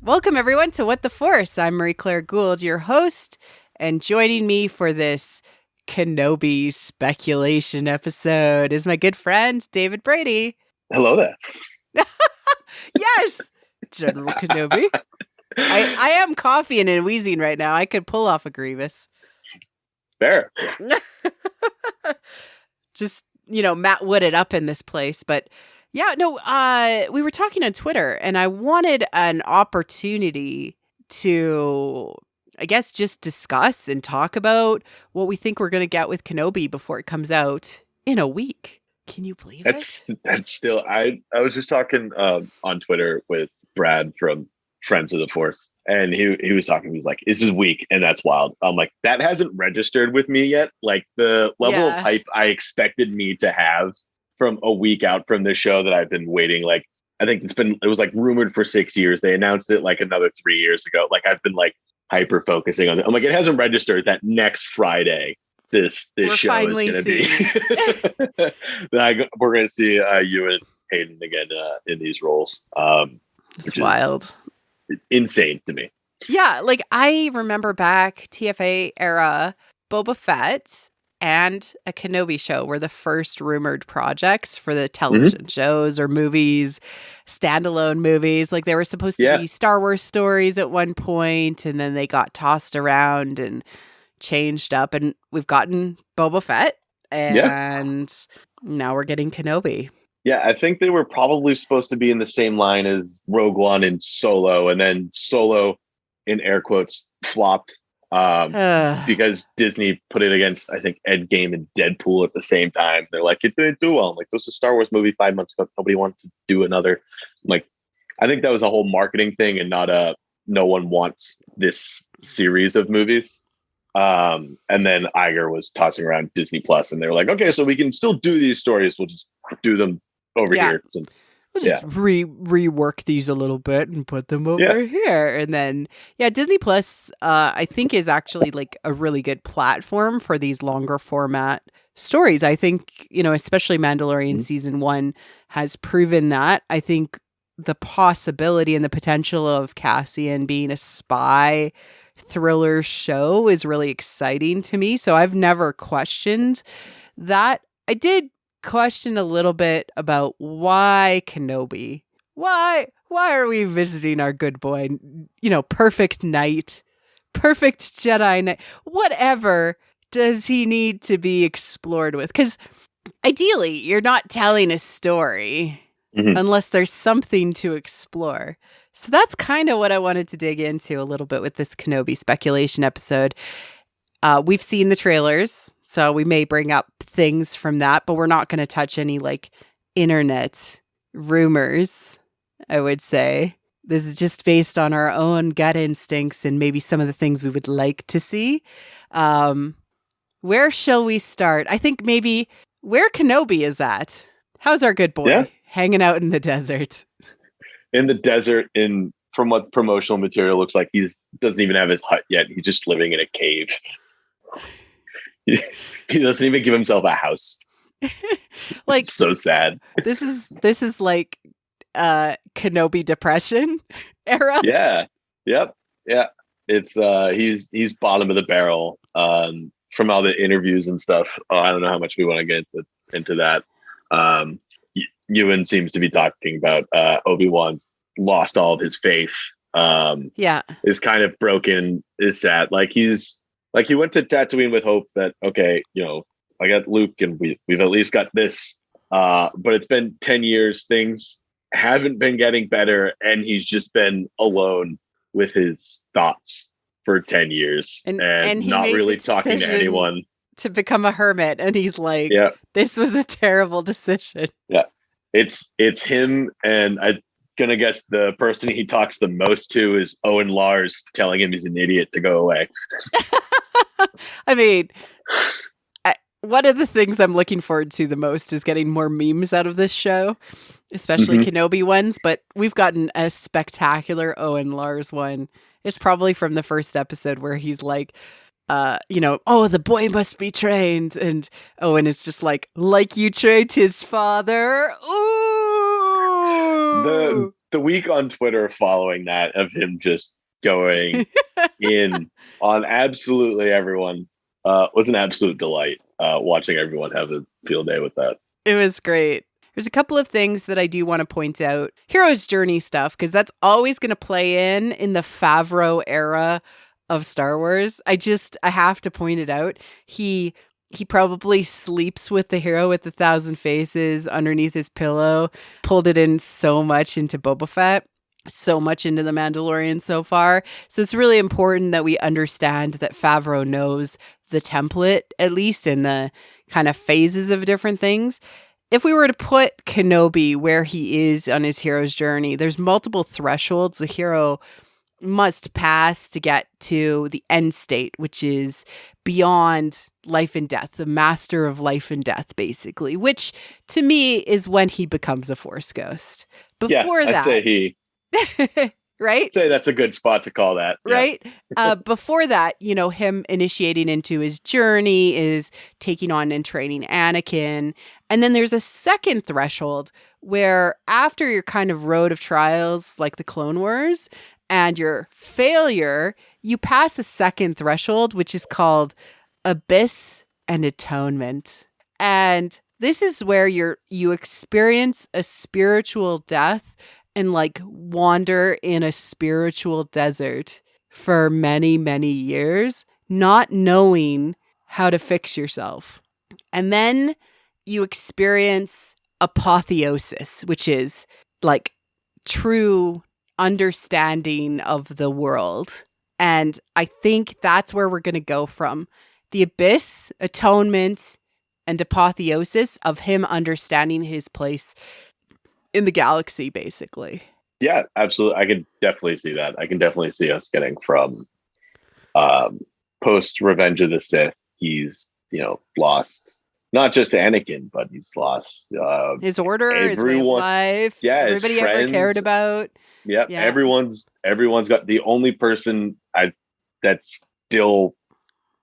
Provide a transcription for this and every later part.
Welcome, everyone, to What the Force. I'm Marie-Claire Gould, your host, and joining me for this Kenobi speculation episode is my good friend, David Brady. Hello there. Yes, General Kenobi. I am coughing and wheezing right now. I could pull off a Grievous. Fair. Just, Matt Wood it up in this place, but... Yeah, no, we were talking on Twitter, and I wanted an opportunity to, I guess, just discuss and talk about what we think we're going to get with Kenobi before it comes out in a week. Can you believe it? That's still, I was just talking on Twitter with Brad from Friends of the Force, and he was talking, he was like, this is weak, and that's wild. I'm like, that hasn't registered with me yet. Like, the level of hype I expected me to have from a week out from this show that I've been waiting, like, I think it was like rumored for 6 years. They announced it like another 3 years ago. Like, I've been like hyper focusing on it. I'm like, it hasn't registered that next Friday this show is going to be. We're going to see you and Hayden again in these roles. It's wild. Insane to me. Yeah, like I remember back TFA era, Boba Fett and a Kenobi show were the first rumored projects for the television shows or movies, standalone movies. Like, they were supposed to be Star Wars stories at one point, and then they got tossed around and changed up. And we've gotten Boba Fett, and now we're getting Kenobi. Yeah, I think they were probably supposed to be in the same line as Rogue One and Solo, and then Solo, in air quotes, flopped. Because Disney put it against, I think, Endgame and Deadpool at the same time. They're like, it didn't do well. I'm like, this was a Star Wars movie 5 months ago. Nobody wanted to do another. I'm like, I think that was a whole marketing thing and not no one wants this series of movies. And then Iger was tossing around Disney Plus, and they were like, okay, so we can still do these stories. We'll just do them over here since... We'll just rework these a little bit and put them over here. And then, Disney Plus, I think, is actually like a really good platform for these longer format stories. I think, especially Mandalorian season 1 has proven that. I think the possibility and the potential of Cassian being a spy thriller show is really exciting to me. So I've never questioned that. I did question a little bit about why Kenobi. Why are we visiting our good boy? Perfect knight, perfect Jedi knight. Whatever does he need to be explored with? Because ideally, you're not telling a story unless there's something to explore. So that's kind of what I wanted to dig into a little bit with this Kenobi speculation episode. We've seen the trailers, so we may bring up things from that, but we're not going to touch any like internet rumors, I would say. This is just based on our own gut instincts and maybe some of the things we would like to see. Where shall we start? I think maybe where Kenobi is at. How's our good boy hanging out in the desert? In the desert, from what promotional material looks like, he doesn't even have his hut yet. He's just living in a cave. He doesn't even give himself a house. Like, it's so sad. This is like Kenobi depression era. Yeah. Yep. Yeah. It's he's bottom of the barrel from all the interviews and stuff. I don't know how much we want to get into that. Ewan seems to be talking about Obi-Wan lost all of his faith. Is kind of broken, is sad. Like, he went to Tatooine with hope that, okay, I got Luke and we've at least got this. But it's been 10 years. Things haven't been getting better. And he's just been alone with his thoughts for 10 years and not really talking to anyone. To become a hermit. And he's like, this was a terrible decision. Yeah. It's him. And I'm going to guess the person he talks the most to is Owen Lars telling him he's an idiot to go away. I mean, one of the things I'm looking forward to the most is getting more memes out of this show, especially Kenobi ones, but we've gotten a spectacular Owen Lars one. It's probably from the first episode where he's like, oh, the boy must be trained. And Owen is just like you trained his father. Ooh! the week on Twitter following that of him just going in on absolutely everyone was an absolute delight. Watching everyone have a field day with that. It was great. There's a couple of things that I do want to point out. Hero's journey stuff, because that's always going to play in the Favreau era of Star Wars. I have to point it out. He probably sleeps with the hero with 1,000 faces underneath his pillow. Pulled it in so much into Boba Fett, so much into The Mandalorian so far. So it's really important that we understand that Favreau knows the template, at least in the kind of phases of different things. If we were to put Kenobi where he is on his hero's journey, there's multiple thresholds the hero must pass to get to the end state, which is beyond life and death, the master of life and death, basically, which to me is when he becomes a Force ghost. Before that, I'd say he. Right? I'd say that's a good spot to call that. Right? Before that, him initiating into his journey is taking on and training Anakin. And then there's a second threshold where after your kind of road of trials, like the Clone Wars, and your failure, you pass a second threshold, which is called Abyss and Atonement. And this is where you experience a spiritual death and like wander in a spiritual desert for many, many years, not knowing how to fix yourself. And then you experience apotheosis, which is like true understanding of the world. And I think that's where we're going to go from the abyss, atonement, and apotheosis of him understanding his place in the galaxy, basically. Yeah, absolutely. I could definitely see that. I can definitely see us getting from post Revenge of the Sith. He's, lost not just Anakin, but he's lost his order, his way of life, everybody ever cared about. Yep. Yeah. Everyone's got the only person that's still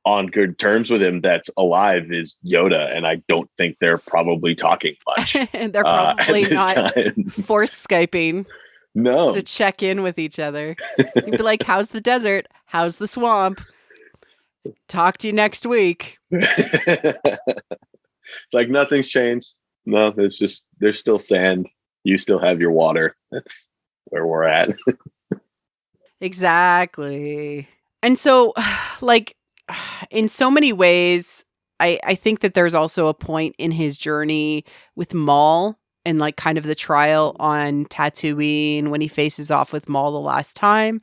on good terms with him that's alive is Yoda, and I don't think they're probably talking much. They're probably not Force Skyping. No. To check in with each other. You'd be like, how's the desert? How's the swamp? Talk to you next week. It's like nothing's changed. No, it's just there's still sand. You still have your water. That's where we're at. Exactly. And so, like, in so many ways, I think that there's also a point in his journey with Maul and like kind of the trial on Tatooine when he faces off with Maul the last time.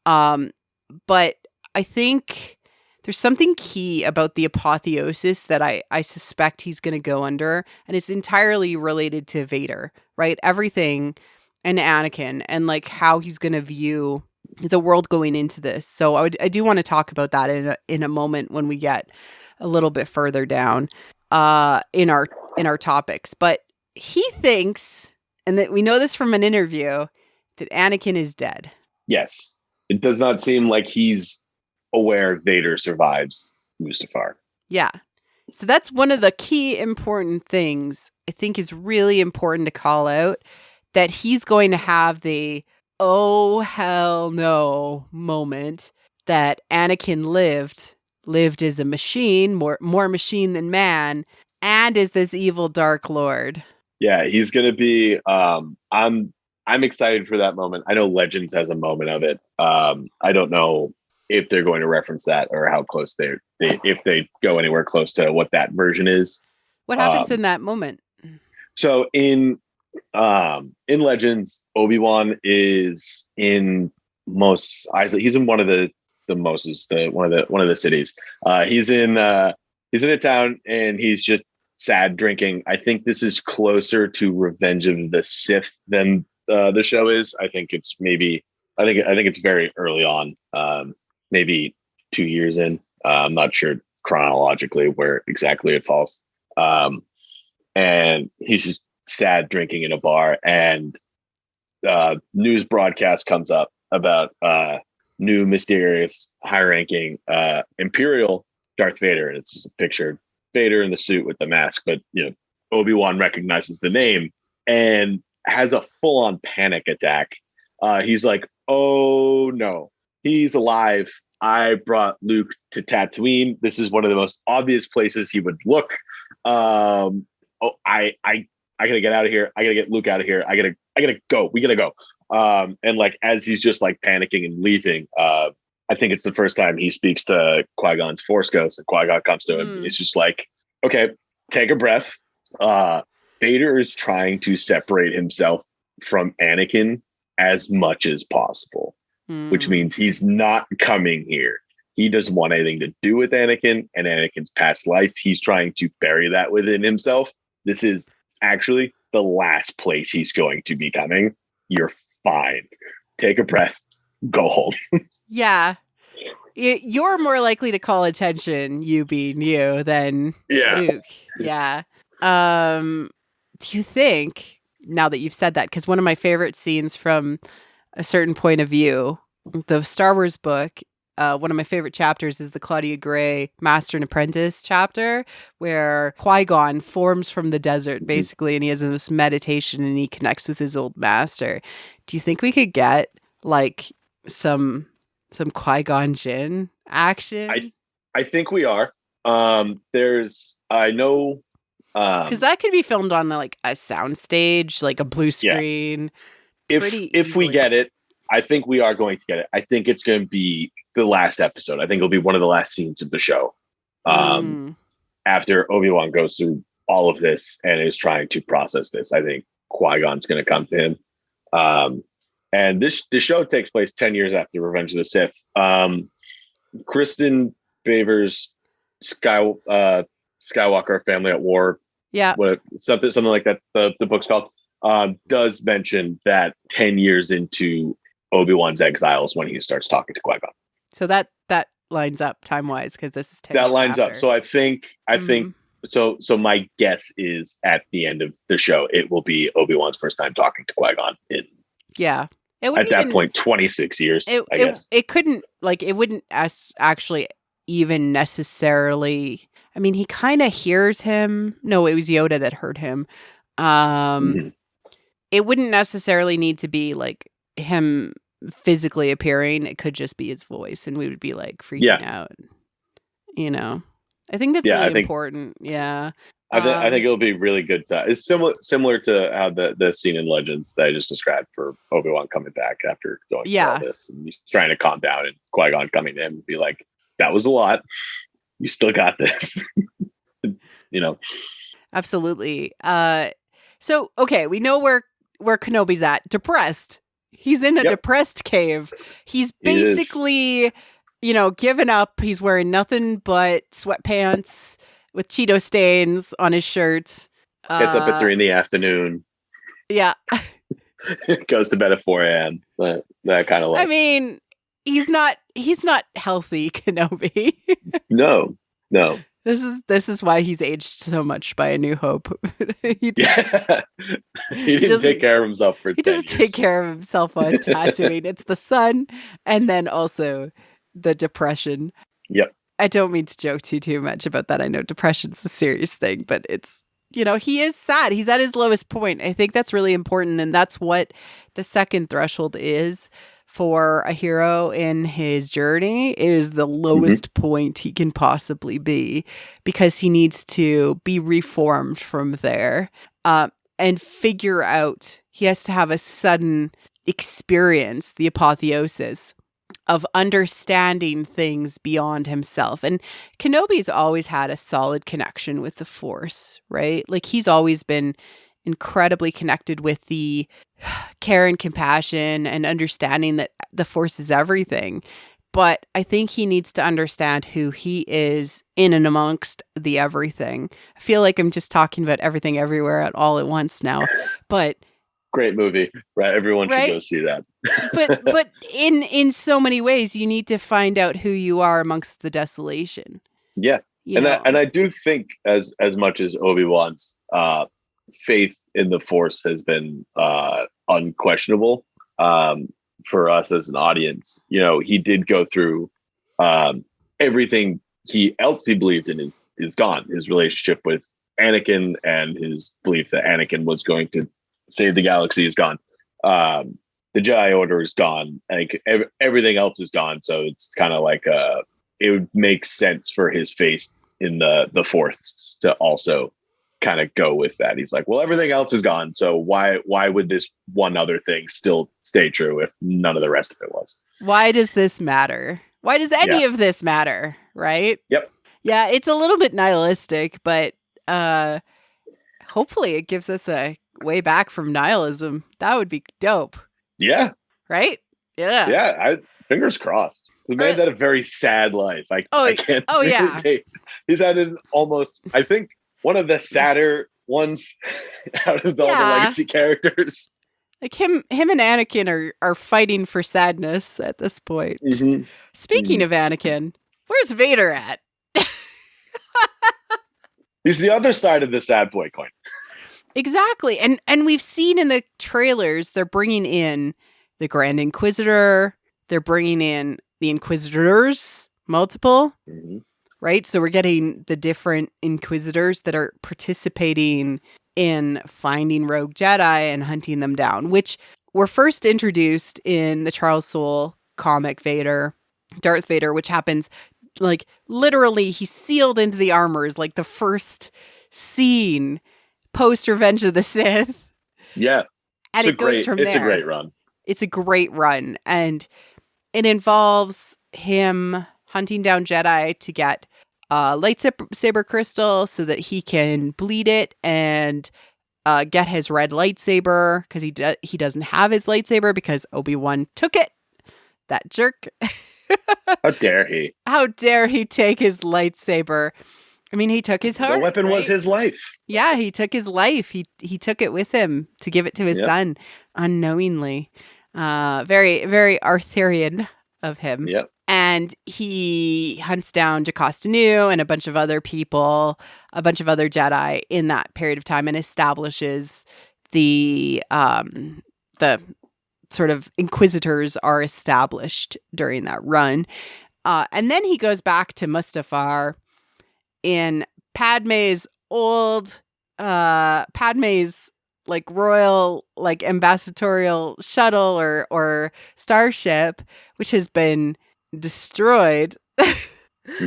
But I think there's something key about the apotheosis that I suspect he's going to go under, and it's entirely related to Vader, right? Everything and Anakin and like how he's going to view the world going into this. So I do want to talk about that in a moment when we get a little bit further down in our topics. But he thinks, and that we know this from an interview, that Anakin is dead. Yes. It does not seem like he's aware Vader survives Mustafar. Yeah. So that's one of the key important things I think is really important to call out, that he's going to have the oh hell no moment that Anakin lived as a machine, more machine than man, and is this evil Dark Lord. Yeah, he's going to be I'm excited for that moment. I know Legends has a moment of it. I don't know if they're going to reference that or how close if they go anywhere close to what that version is. What happens in that moment? So in Legends, Obi-Wan is in Mos Eisley. He's in one of the Moses, one of the cities. He's in a town and he's just sad drinking. I think this is closer to Revenge of the Sith than the show is. I think it's very early on, maybe 2 years in. I'm not sure chronologically where exactly it falls. And he's just sad drinking in a bar, and news broadcast comes up about new mysterious high-ranking Imperial Darth Vader, and it's just a picture of Vader in the suit with the mask, but Obi-Wan recognizes the name, and has a full-on panic attack. He's like, "Oh no, he's alive. I brought Luke to Tatooine. This is one of the most obvious places he would look. I gotta get out of here. I gotta get Luke out of here. I gotta go. We gotta go." And like as he's just like panicking and leaving, I think it's the first time he speaks to Qui-Gon's Force Ghost, and Qui-Gon comes to him. It's just like, okay, take a breath. Vader is trying to separate himself from Anakin as much as possible, which means he's not coming here. He doesn't want anything to do with Anakin and Anakin's past life. He's trying to bury that within himself. This is actually the last place he's going to be coming. You're fine. Take a breath. Go home. Yeah. You're more likely to call attention, you being you, than Luke. Yeah. Do you think, now that you've said that, because one of my favorite scenes from a certain point of view, the Star Wars book, one of my favorite chapters is the Claudia Gray Master and Apprentice chapter, where Qui-Gon forms from the desert, basically, and he has this meditation and he connects with his old master. Do you think we could get like some Qui-Gon Jinn action? I think we are. I know because that could be filmed on like a soundstage, like a blue screen. If we get it, I think we are going to get it. I think it's going to be the last episode. I think it'll be one of the last scenes of the show. After Obi-Wan goes through all of this and is trying to process this, I think Qui-Gon's going to come to him. And the show takes place 10 years after Revenge of the Sith. Kristen Baver's Skywalker Family at War. Yeah. Something like that. The book's called does mention that 10 years into Obi-Wan's exiles when he starts talking to Qui-Gon. So that lines up time-wise, because this is 10 that years lines after. Up. So I think so my guess is at the end of the show it will be Obi-Wan's first time talking to Qui-Gon at that point 26 years. I guess it wouldn't actually even necessarily. I mean, he kind of hears him. No, it was Yoda that heard him. It wouldn't necessarily need to be like him physically appearing. It could just be his voice, and we would be like freaking out. You know, I think that's really important. Yeah. I think it'll be really good. It's similar to how the scene in Legends that I just described for Obi-Wan coming back after going through all this, and he's trying to calm down, and Qui-Gon coming to him and be like, "That was a lot. You still got this." You know. Absolutely. So okay, we know where Kenobi's at. Depressed. He's in a depressed cave. He's basically, given up. He's wearing nothing but sweatpants with Cheeto stains on his shirt. Gets up at 3 p.m. Yeah. Goes to bed at 4 a.m. That kind of life. I mean, he's not healthy, Kenobi. No. This is why he's aged so much by A New Hope. He didn't take care of himself for 10 years. He doesn't take care of himself on Tatooine. It's the sun, and then also the depression. Yep. I don't mean to joke too much about that. I know depression's a serious thing, but it's, he is sad. He's at his lowest point. I think that's really important, and that's what the second threshold is for a hero in his journey, is the lowest point he can possibly be, because he needs to be reformed from there and figure out, he has to have a sudden experience, the apotheosis of understanding things beyond himself. And Kenobi's always had a solid connection with the Force, right? Like, he's always been incredibly connected with the care and compassion and understanding that the Force is everything. But I think he needs to understand who he is in and amongst the everything. I feel like I'm just talking about everything everywhere at all at once now. But great movie, right? Everyone should go see that. but in so many ways, you need to find out who you are amongst the desolation. Yeah. And I do think as much as Obi-Wan's faith in the Force has been unquestionable for us as an audience, he did go through everything he believed in is gone. His relationship with Anakin and his belief that Anakin was going to save the galaxy is gone. The Jedi Order is gone. Like everything else is gone. So it's kind of like it would make sense for his face in the fourth to also kind of go with that. He's like, well, everything else is gone. So why would this one other thing still stay true if none of the rest of it was? Why does this matter? Why does any of this matter? Right? Yep. Yeah, it's a little bit nihilistic, but hopefully it gives us a way back from nihilism. That would be dope. Yeah. Right? Yeah. Yeah. Fingers crossed. The man's had a very sad life. I can't. Oh, yeah. He's had an almost, I think, one of the sadder ones out of all the legacy characters. Like him and Anakin are fighting for sadness at this point. Mm-hmm. Speaking of Anakin, where's Vader at? He's the other side of the sad boy coin. Exactly. And we've seen in the trailers, they're bringing in the Grand Inquisitor. They're bringing in the Inquisitors, multiple, right? So we're getting the different Inquisitors that are participating in finding rogue Jedi and hunting them down, which were first introduced in the Charles Soule comic Darth Vader, which happens like literally he's sealed into the armors, like the first scene post Revenge of the Sith. Yeah. And it goes from there. It's a great run. It's a great run. And it involves him hunting down Jedi to get lightsaber crystal so that he can bleed it and get his red lightsaber, because he doesn't have his lightsaber because Obi-Wan took it. That jerk. How dare he? How dare he take his lightsaber? I mean, he took his heart. The weapon was his life. Yeah, he took his life. He took it with him to give it to his son unknowingly. Very, very Arthurian of him. Yep. And he hunts down Jocasta Nu and a bunch of other people, a bunch of other Jedi in that period of time, and establishes the sort of Inquisitors are established during that run. And then he goes back to Mustafar in Padme's like royal, like ambassadorial shuttle or starship, which has been destroyed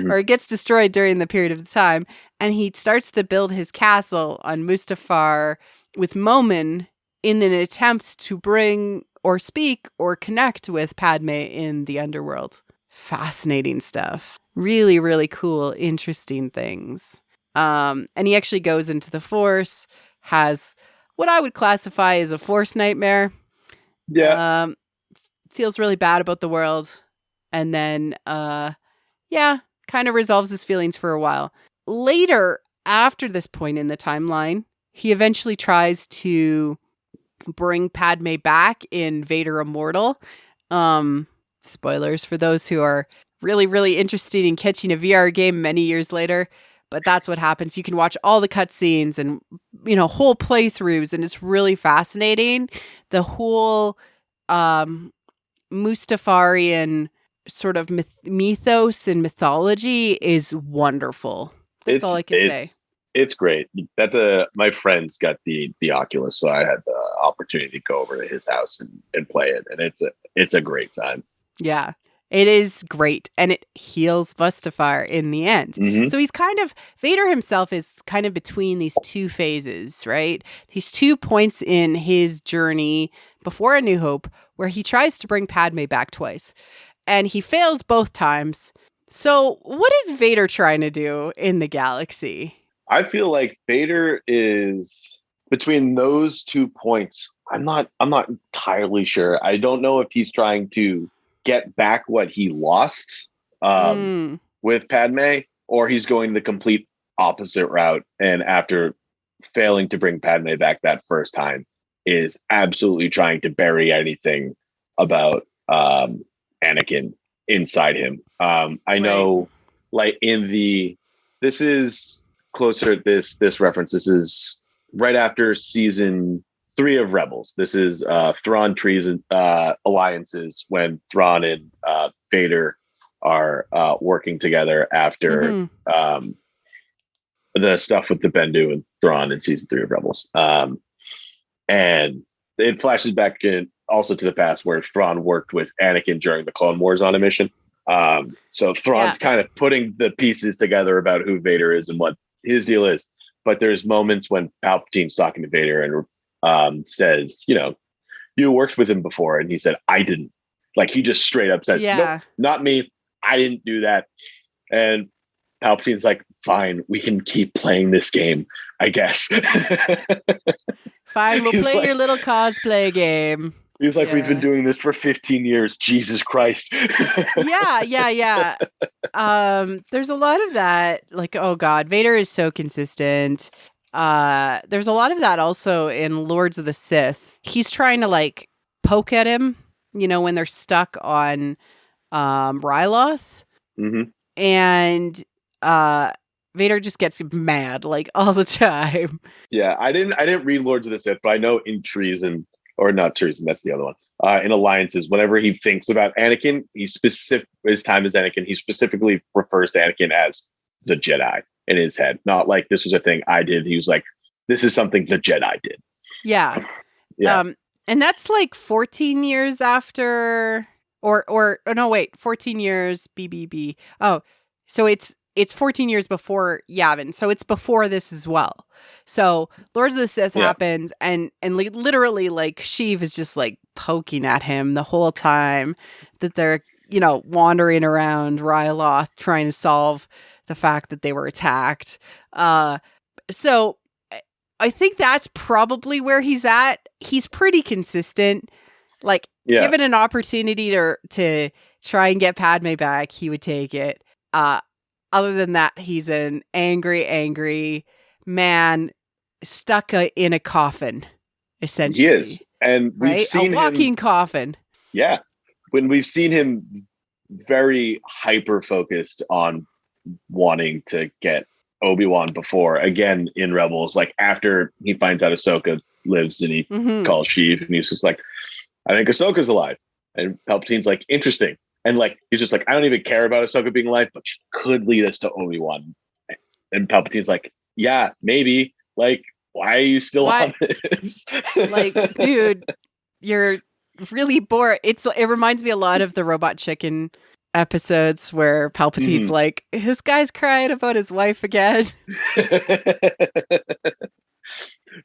or it gets destroyed during the period of the time. And he starts to build his castle on Mustafar with Momin in an attempt to bring or speak or connect with Padme in the underworld. Fascinating stuff. Really, really cool, interesting things. And he actually goes into the Force, has what I would classify as a Force nightmare. Yeah. Feels really bad about the world. And then, kind of resolves his feelings for a while. Later, after this point in the timeline, he eventually tries to bring Padme back in Vader Immortal. Spoilers for those who are really, really interested in catching a VR game many years later. But that's what happens. You can watch all the cutscenes and, whole playthroughs, and it's really fascinating. The whole Mustafarian sort of mythos and mythology is wonderful. That's all I can say. It's great. My friend's got the Oculus, so I had the opportunity to go over to his house and play it, and it's a great time. Yeah. It is great, and it heals Mustafar in the end. Mm-hmm. So Vader himself is kind of between these two phases, right? These 2 points in his journey before A New Hope, where he tries to bring Padme back twice, and he fails both times. So what is Vader trying to do in the galaxy? I feel like Vader is between those 2 points. I'm not entirely sure. I don't know if he's trying to get back what he lost with Padme, or he's going the complete opposite route, and after failing to bring Padme back that first time is absolutely trying to bury anything about Anakin inside him. I know, like this is closer, this reference, this is right after season 3 of Rebels. This is Thrawn treason alliances, when Thrawn and Vader are working together after the stuff with the Bendu and Thrawn in season 3 of Rebels. And it flashes back in also to the past where Thrawn worked with Anakin during the Clone Wars on a mission. So Thrawn's kind of putting the pieces together about who Vader is and what his deal is. But there's moments when Palpatine's talking to Vader and says, you worked with him before. And he said, I didn't. Like, he just straight up says, nope, not me. I didn't do that. And Palpatine's like, fine, we can keep playing this game, I guess. Fine, we'll play your little cosplay game. He's like, we've been doing this for 15 years. Jesus Christ. Yeah. There's a lot of that. Like, oh God, Vader is so consistent. There's a lot of that also in Lords of the Sith. He's trying to like poke at him, when they're stuck on Ryloth. Mm-hmm. And Vader just gets mad like all the time. Yeah, I didn't read Lords of the Sith, but I know in Treason, or not Treason, that's the other one. In Alliances, whenever he thinks about Anakin, his time as Anakin, he specifically refers to Anakin as the Jedi in his head. Not like this was a thing I did. He was like, this is something the Jedi did. Yeah. And that's like 14 years after, or no, wait, 14 years BBB. Oh, so it's 14 years before Yavin. So it's before this as well. So Lords of the Sith happens and literally like Sheev is just like poking at him the whole time that they're, wandering around Ryloth trying to solve the fact that they were attacked. So I think that's probably where he's at. He's pretty consistent. Like, given an opportunity to try and get Padme back, he would take it. Other than that, he's an angry man stuck in a coffin, essentially. He is. And we've seen a walking coffin. Yeah. When we've seen him very hyper-focused on wanting to get Obi-Wan before, again, in Rebels, like after he finds out Ahsoka lives and he calls Sheev and he's just like, I think Ahsoka's alive. And Palpatine's like, interesting. And like, he's just like, I don't even care about Ahsoka being alive, but she could lead us to Obi-Wan. And Palpatine's like, yeah, maybe. Like, why are you still on this? Like, dude, you're really bored. It reminds me a lot of the Robot Chicken episodes where Palpatine's like, this guy's crying about his wife again.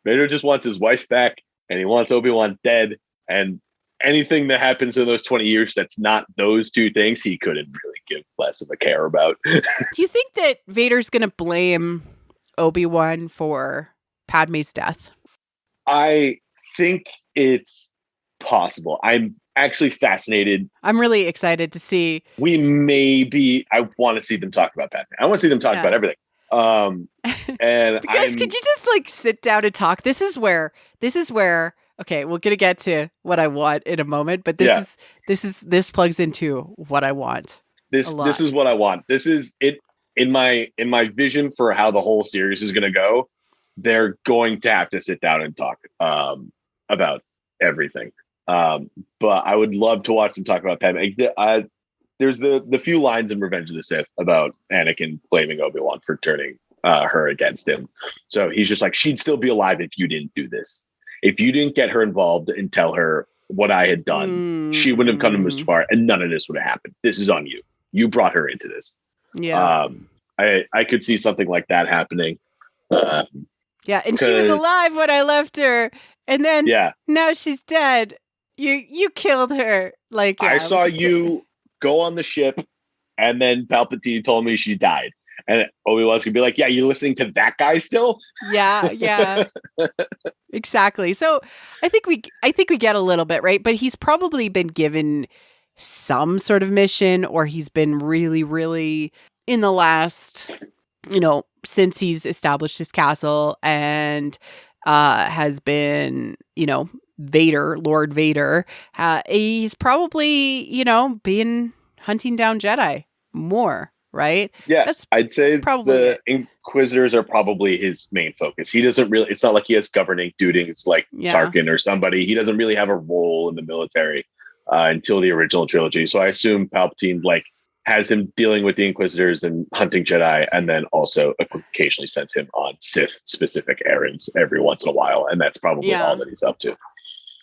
Vader just wants his wife back and he wants Obi-Wan dead. And anything that happens in those 20 years that's not those two things, he couldn't really give less of a care about. Do you think that Vader's going to blame Obi-Wan for Padme's death? I think it's possible. I'm actually fascinated. I'm really excited to see. I want to see them talk about Padme. I want to see them talk about everything. And guys, could you just like sit down and talk? This is where okay, we're gonna get to what I want in a moment, but this plugs into what I want. This is what I want. This is it in my vision for how the whole series is gonna go. They're going to have to sit down and talk about everything. But I would love to watch them talk about Padme. There's the few lines in Revenge of the Sith about Anakin blaming Obi-Wan for turning her against him. So he's just like, she'd still be alive if you didn't do this. If you didn't get her involved and tell her what I had done, she wouldn't have come to Mustafar and none of this would have happened. This is on you. You brought her into this. Yeah. I could see something like that happening. Yeah, and she was alive when I left her. And then now she's dead. You killed her. Like I saw you go on the ship and then Palpatine told me she died. And Obi-Wan's gonna be like, yeah, you're listening to that guy still? Yeah. Exactly. So I think we get a little bit, right? But he's probably been given some sort of mission, or he's been really, really in the last, since he's established his castle and has been, Vader, Lord Vader, he's probably, been hunting down Jedi more, right? Yeah, I'd say probably the Inquisitors are probably his main focus. He doesn't really, it's not like he has governing duties like Tarkin or somebody. He doesn't really have a role in the military until the original trilogy. So I assume Palpatine, like, has him dealing with the Inquisitors and hunting Jedi, and then also occasionally sends him on Sith-specific errands every once in a while, and that's probably all that he's up to.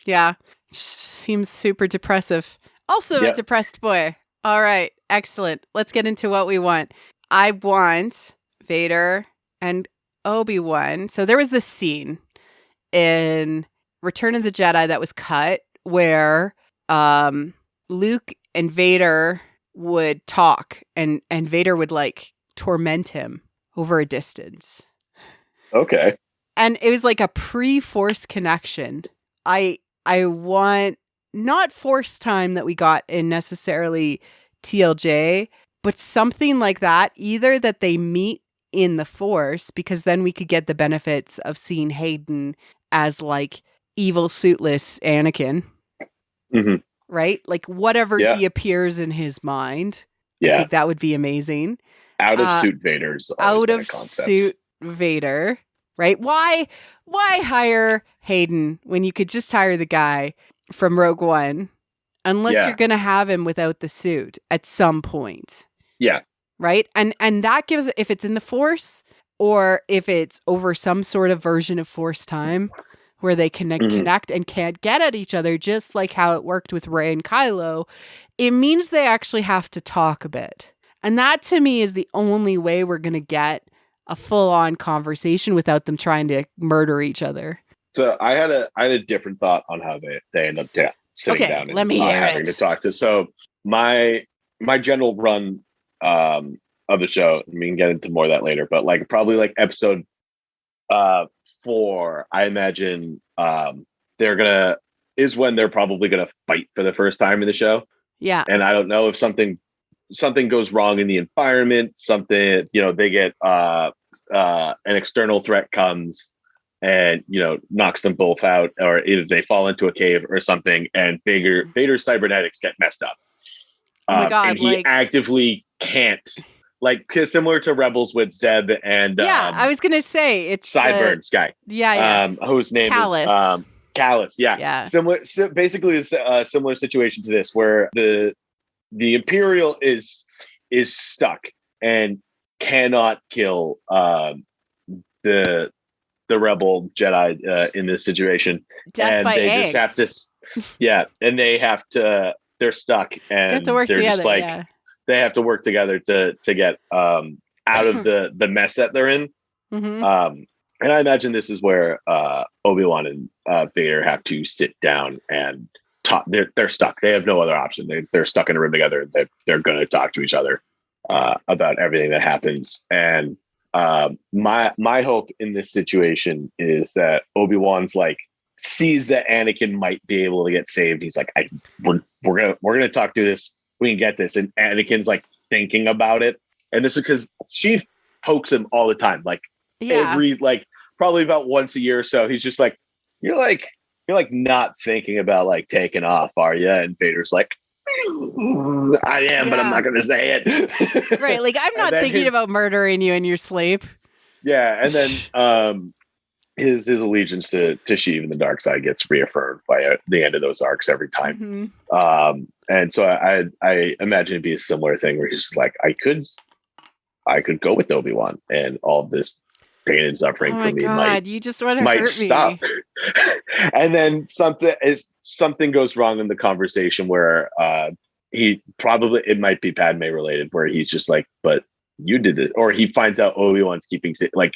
Yeah. Seems super depressive. Also a depressed boy. All right. Excellent. Let's get into what we want. I want Vader and Obi-Wan. So there was this scene in Return of the Jedi that was cut where Luke and Vader would talk and Vader would like torment him over a distance. Okay. And it was like a pre-Force connection. I want not Force time that we got in necessarily TLJ, but something like that, either that they meet in the Force, because then we could get the benefits of seeing Hayden as like evil suitless Anakin. Mm-hmm. Right? Like whatever he appears in his mind. I think that would be amazing. Out of suit Vader's out of suit Vader. Right? Why hire Hayden when you could just hire the guy from Rogue One? Unless you're going to have him without the suit at some point. Yeah. Right? And that gives, if it's in the Force or if it's over some sort of version of Force time where they connect and can't get at each other, just like how it worked with Rey and Kylo, it means they actually have to talk a bit. And that to me is the only way we're going to get a full-on conversation without them trying to murder each other. So I had a different thought on how they end up sitting down and let me hear having to talk to. So my general run of the show, we can get into more of that later, but like probably like episode 4, I imagine is when they're probably gonna fight for the first time in the show. Yeah. And I don't know if something goes wrong in the environment, something, they get an external threat comes and knocks them both out, or if they fall into a cave or something, and Vader's cybernetics get messed up. Oh my God, and he actively can't, like, similar to Rebels with Zeb and I was gonna say it's Sideburns guy. Whose name Callus. is Callus. Yeah. Similar, basically a similar situation to this, where the Imperial is stuck and cannot kill the Rebel Jedi in this situation. Death and by they angst. just have to and they have to, they're stuck, and they have to work together, just like they have to work together to get out of the mess that they're in. Mm-hmm. And I imagine this is where Obi-Wan and Vader have to sit down and talk. They're stuck. They have no other option. They're stuck in a room together. They're going to talk to each other about everything that happens. And my hope in this situation is that Obi-Wan's like sees that Anakin might be able to get saved. He's like, we're gonna talk through this. We can get this. And Anakin's like thinking about it. And this is because she pokes him all the time. Like every, like probably about once a year or so. He's just like, you're like not thinking about like taking off, are you? And Vader's like, I am, but I'm not going to say it. Right. Like, I'm not thinking about murdering you in your sleep. Yeah. And then his allegiance to Sheev and the dark side gets reaffirmed by the end of those arcs every time. Mm-hmm. And so I imagine it'd be a similar thing where he's like, I could go with Obi-Wan, and all this pain and suffering for me you just want to might hurt stop. And then something goes wrong in the conversation where it might be Padme related, where he's just like, but you did this, or he finds out Obi-Wan's keeping like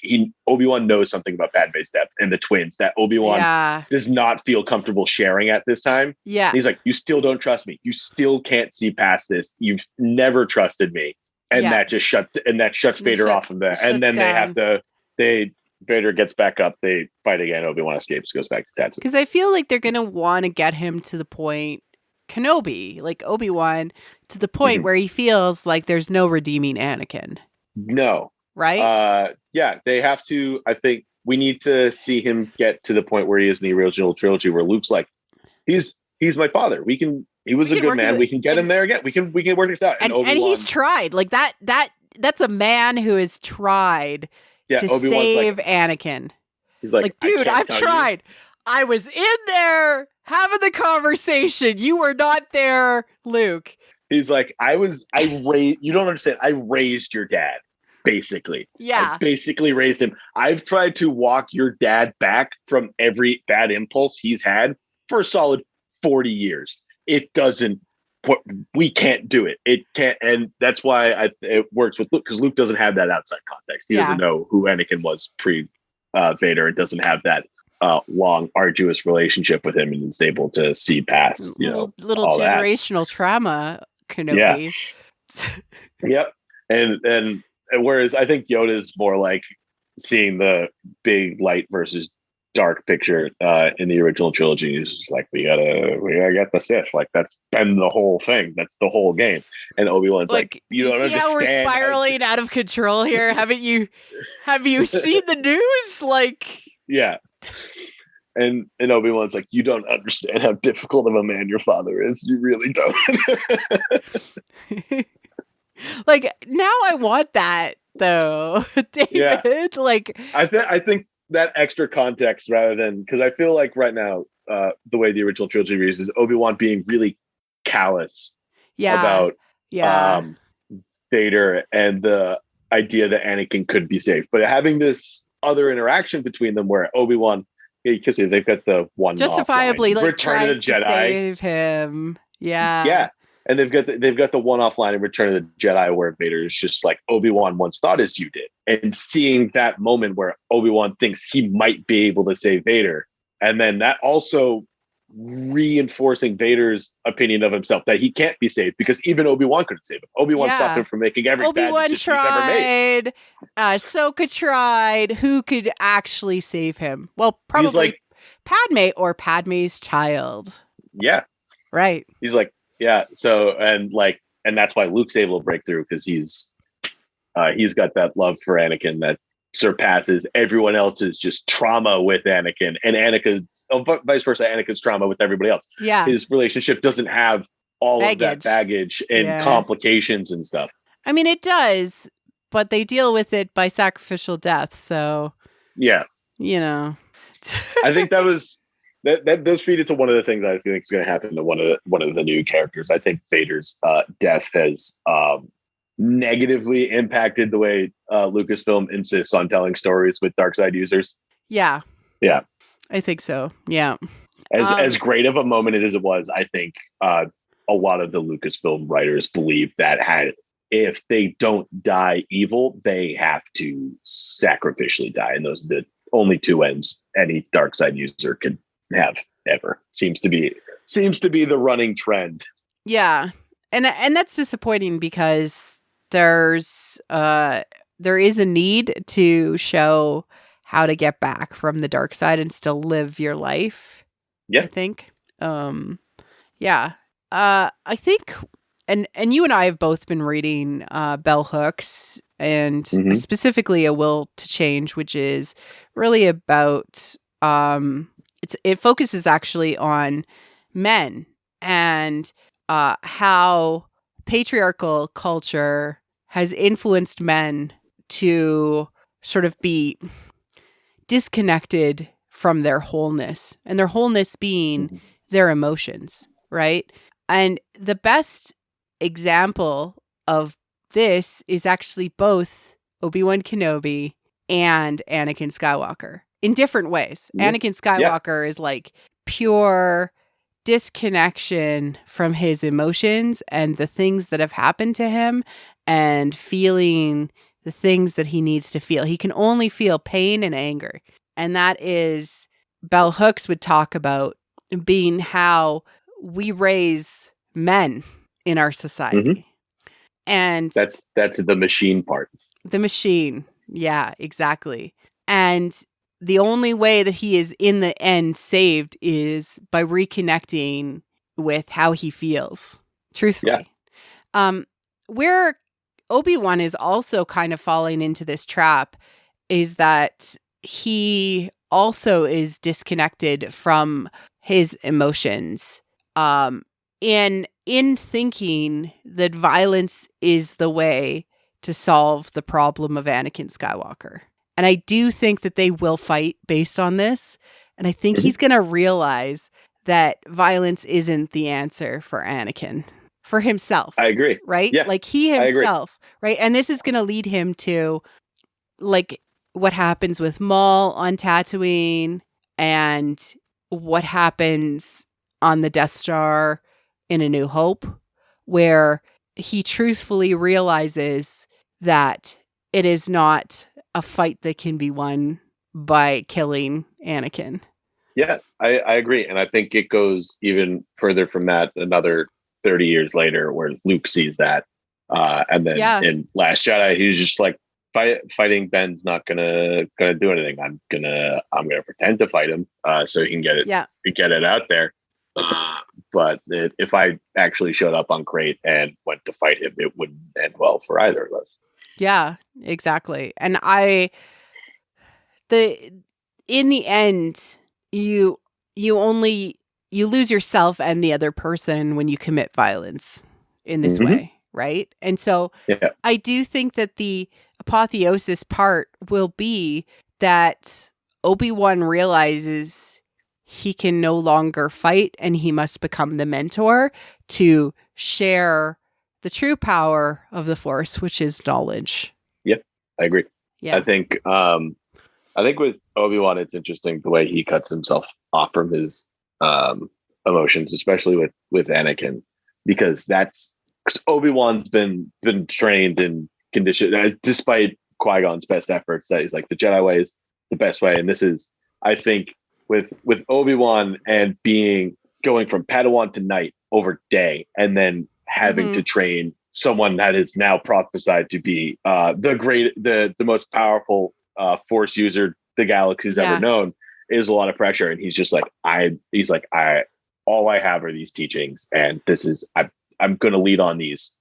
Obi-Wan knows something about Padme's death and the twins that Obi-Wan does not feel comfortable sharing at this time. Yeah. And he's like, you still don't trust me. You still can't see past this. You've never trusted me. And that just shuts Vader off of that. And then Vader gets back up. They fight again. Obi-Wan escapes, goes back to Tatooine. Because I feel like they're going to want to get him to the point, Kenobi, like Obi-Wan, to the point where he feels like there's no redeeming Anakin. No. Right? They have to. I think we need to see him get to the point where he is in the original trilogy, where Luke's like, he's my father. He was a good man. We can get him there again. We can work this out. And he's tried. Like that's a man who has tried to save Anakin. He's like, dude, I've tried. I was in there having the conversation. You were not there, Luke. He's like, I raised, you don't understand. I raised your dad, basically. Yeah. I basically raised him. I've tried to walk your dad back from every bad impulse he's had for a solid 40 years. It doesn't, we can't do it. It can't. And that's why it works with Luke, because Luke doesn't have that outside context. He doesn't know who Anakin was pre Vader. It doesn't have that long, arduous relationship with him, and is able to see past, little all generational that trauma. Kenobi. Yeah. Yep. And whereas I think Yoda is more like seeing the big light versus dark picture in the original trilogy. He's just like, we gotta get the Sith. Like, that's been the whole thing. That's the whole game. And Obi-Wan's like, you don't understand how we're spiraling out of control here? Have you seen the news? Like, yeah. And Obi-Wan's like, you don't understand how difficult of a man your father is. You really don't. Like, now I want that though, David. Yeah. Like, I think that extra context, rather than, because I feel like right now, the way the original trilogy reads is Obi-Wan being really callous about Vader and the idea that Anakin could be saved, but having this other interaction between them where Obi-Wan, because they've got the one justifiably line, like Return tries of the Jedi, to save him. Yeah. And they've got the one-off line in Return of the Jedi where Vader is just like, Obi-Wan once thought as you did. And seeing that moment where Obi-Wan thinks he might be able to save Vader. And then that also reinforcing Vader's opinion of himself that he can't be saved because even Obi-Wan couldn't save him. Obi-Wan stopped him from making every bad decision he's ever made. Ahsoka tried. Who could actually save him? Well, probably like, Padme or Padme's child. Yeah. Right. He's like, yeah. So, and that's why Luke's able to break through, because he's got that love for Anakin that surpasses everyone else's just trauma with Anakin, and vice versa, Anakin's trauma with everybody else. Yeah. His relationship doesn't have all of that baggage and complications and stuff. I mean, it does, but they deal with it by sacrificial death. So, yeah. I think that does feed into one of the things I think is going to happen to one of the new characters. I think Vader's death has negatively impacted the way Lucasfilm insists on telling stories with dark side users. Yeah. Yeah. I think so. Yeah. As great of a moment as it was, I think a lot of the Lucasfilm writers believe that if they don't die evil, they have to sacrificially die. And those are the only two ends any dark side user can have ever. Seems to be the running trend. Yeah. And that's disappointing because there is a need to show how to get back from the dark side and still live your life. Yeah. I think. I think and you and I have both been reading Bell Hooks and specifically A Will to Change, which is really about it focuses actually on men and how patriarchal culture has influenced men to sort of be disconnected from their wholeness, and their wholeness being their emotions, right? And the best example of this is actually both Obi-Wan Kenobi and Anakin Skywalker in different ways. Anakin Skywalker is like pure disconnection from his emotions and the things that have happened to him and feeling the things that he needs to feel. He can only feel pain and anger. And that is, Bell Hooks would talk about being how we raise men in our society. And that's the machine part. The machine. Yeah, exactly. And the only way that he is in the end saved is by reconnecting with how he feels, truthfully. Yeah. Where Obi-Wan is also kind of falling into this trap is that he also is disconnected from his emotions. In thinking that violence is the way to solve the problem of Anakin Skywalker. And I do think that they will fight based on this. And I think he's going to realize that violence isn't the answer for Anakin. for himself. I agree. Right? Yeah, like he himself, right? And this is going to lead him to like what happens with Maul on Tatooine and what happens on the Death Star in A New Hope, where he truthfully realizes that it is not a fight that can be won by killing Anakin. Yeah, I agree. And I think it goes even further from that, another 30 years later, where Luke sees that. And then in Last Jedi, he's just like, fighting Ben's not gonna do anything. I'm gonna pretend to fight him so he can get it out there. But if I actually showed up on Crate and went to fight him, it wouldn't end well for either of us. Yeah, exactly. And in the end, you lose yourself and the other person when you commit violence in this way, right? And so I do think that the apotheosis part will be that Obi-Wan realizes he can no longer fight and he must become the mentor to share the true power of the Force, which is knowledge. Yep, I agree. Yeah. I think with Obi-Wan, it's interesting the way he cuts himself off from his emotions, especially with Anakin, because Obi-Wan's been trained and conditioned, despite Qui-Gon's best efforts, that he's like, the Jedi way is the best way. And this is, I think, with Obi-Wan and going from Padawan to Knight over day, and then having to train someone that is now prophesied to be the most powerful Force user the galaxy's ever known, is a lot of pressure. And he's just like, all I have are these teachings, and this is, I'm going to lead on these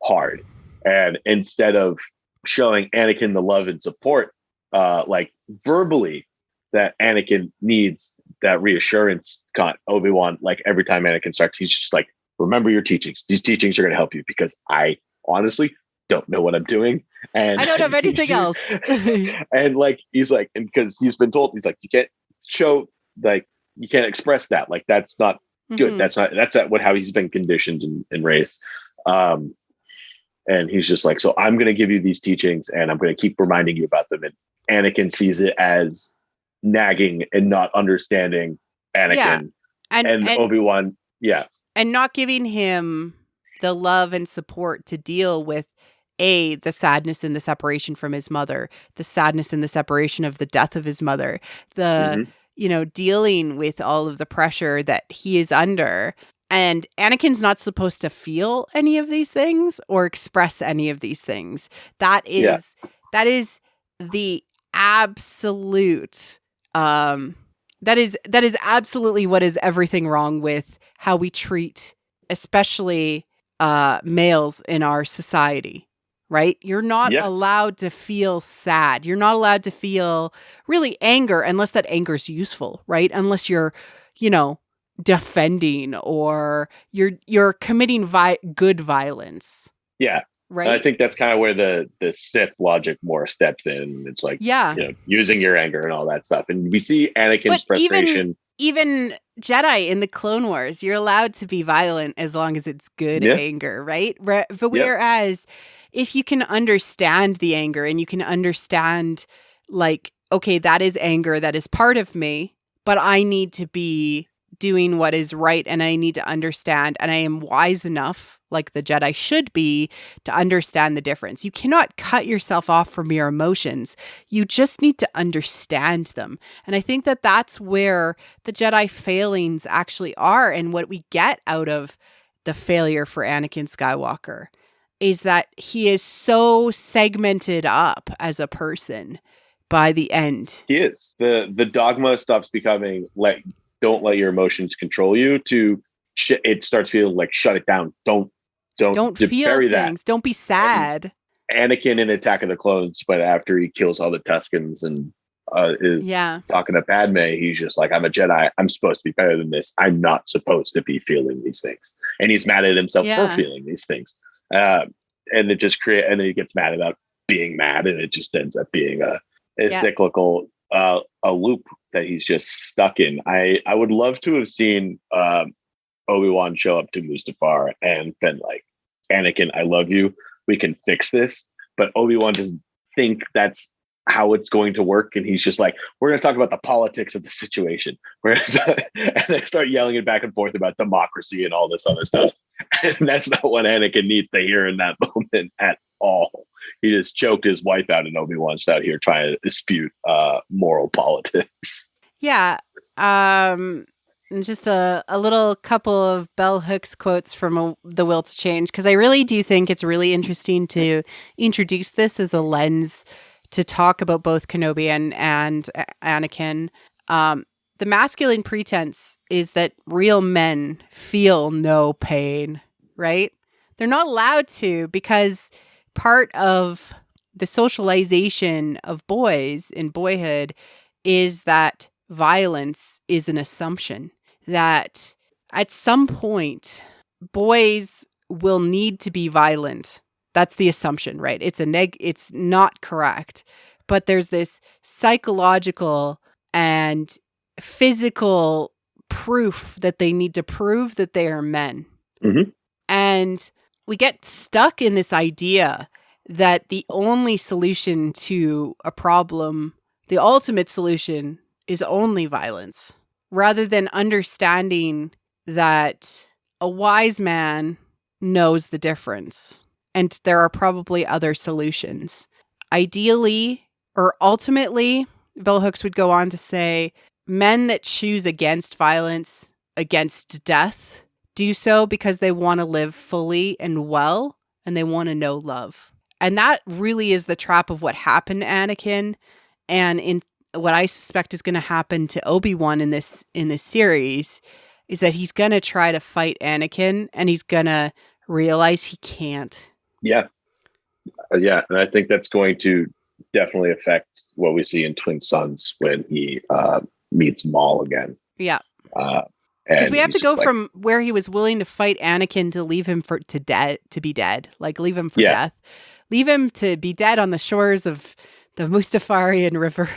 hard. And instead of showing Anakin the love and support, like verbally, that Anakin needs that reassurance, Obi-Wan, like every time Anakin starts, he's just like, remember your teachings. These teachings are going to help you, because I honestly don't know what I'm doing, and I don't have anything else. And like, he's like, and because he's been told, he's like, you can't show, like, you can't express that, like, that's not good. That's not how he's been conditioned and raised. And he's just like, so I'm going to give you these teachings, and I'm going to keep reminding you about them. And Anakin sees it as nagging and not understanding Anakin, and Obi-Wan, and not giving him the love and support to deal with the sadness and the separation from his mother, the sadness and the separation of the death of his mother, the dealing with all of the pressure that he is under. And Anakin's not supposed to feel any of these things or express any of these things. That is the absolute that is absolutely what is everything wrong with how we treat especially males in our society, right? You're not allowed to feel sad. You're not allowed to feel really anger unless that anger is useful, right? Unless you're, defending or you're committing good violence. Yeah. Right. And I think that's kind of where the Sith logic more steps in. It's like, using your anger and all that stuff. And we see Anakin's frustration. Even Jedi in the Clone Wars, you're allowed to be violent as long as it's good anger, right? But whereas if you can understand the anger and you can understand, like, okay, that is anger, that is part of me, but I need to be doing what is right, and I need to understand, and I am wise enough, like the Jedi should be, to understand the difference. You cannot cut yourself off from your emotions. You just need to understand them. And I think that that's where the Jedi failings actually are, and what we get out of the failure for Anakin Skywalker is that he is so segmented up as a person by the end. He is. The dogma stops becoming like, don't let your emotions control you, to it starts feeling like, shut it down. Don't feel things. That. Don't be sad. And Anakin in Attack of the Clones, but after he kills all the Tuscans and is talking to Padme, he's just like, I'm a Jedi. I'm supposed to be better than this. I'm not supposed to be feeling these things. And he's mad at himself for feeling these things. And it just and then he gets mad about being mad, and it just ends up being a cyclical a loop that he's just stuck in. I would love to have seen Obi-Wan show up to Mustafar and been like, Anakin, I love you. We can fix this. But Obi-Wan doesn't think that's how it's going to work. And he's just like, we're going to talk about the politics of the situation. And they start yelling it back and forth about democracy and all this other stuff. And that's not what Anakin needs to hear in that moment at all. He just choked his wife out, and Obi-Wan's out here trying to dispute moral politics. Yeah. Just a little couple of bell hooks quotes from The Will to Change, because I really do think it's really interesting to introduce this as a lens to talk about both Kenobi and Anakin. The masculine pretense is that real men feel no pain, right? They're not allowed to, because part of the socialization of boys in boyhood is that violence is an assumption, that at some point boys will need to be violent. That's the assumption, right? It's not correct. But there's this psychological and physical proof that they need to prove that they are men. Mm-hmm. And we get stuck in this idea that the only solution to a problem, the ultimate solution, is only violence, rather than understanding that a wise man knows the difference. And there are probably other solutions. Ideally, or ultimately, bell hooks would go on to say, men that choose against violence, against death, do so because they want to live fully and well, and they want to know love. And that really is the trap of what happened to Anakin, and in what I suspect is going to happen to Obi-Wan in this series, is that he's going to try to fight Anakin, and he's going to realize he can't. Yeah. Yeah. And I think that's going to definitely affect what we see in Twin Sons when he meets Maul again. Yeah. Because we have to go from where he was willing to fight Anakin to leave him to be dead. Like, leave him for death. Leave him to be dead on the shores of the Mustafarian River.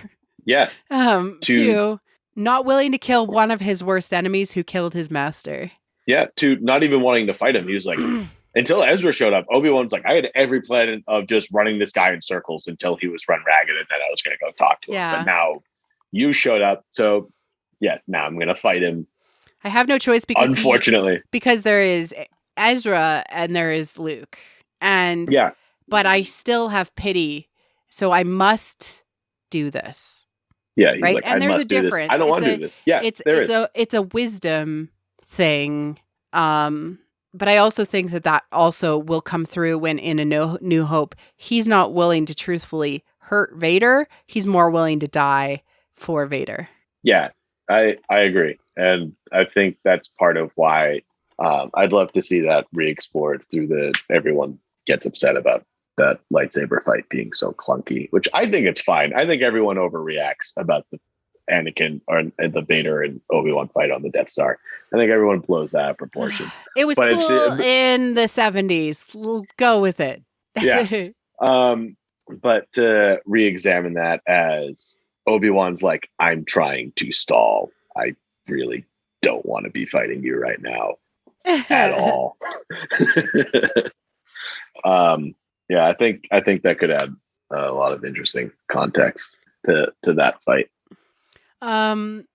Yeah. To not willing to kill one of his worst enemies who killed his master. Yeah. To not even wanting to fight him. He was like, until Ezra showed up, Obi-Wan's like, I had every plan of just running this guy in circles until he was run ragged, and then I was going to go talk to him. But now you showed up. So yes, now I'm going to fight him. I have no choice because unfortunately, because there is Ezra and there is Luke. And but I still have pity. So I must do this. Yeah. Right. Like, and there's a difference. I don't want to do this. Yeah. It's a wisdom thing. But I also think that also will come through when in A New Hope, he's not willing to truthfully hurt Vader. He's more willing to die for Vader. Yeah, I agree. And I think that's part of why I'd love to see that re-explored through everyone gets upset about that lightsaber fight being so clunky, which I think it's fine. I think everyone overreacts about the Anakin and the Vader and Obi-Wan fight on the Death Star. I think everyone blows that out of proportion. It was cool in the 70s. We'll go with it. Yeah. But to re-examine that as Obi-Wan's like, I'm trying to stall. I really don't want to be fighting you right now at all. Yeah, I think that could add a lot of interesting context to that fight. From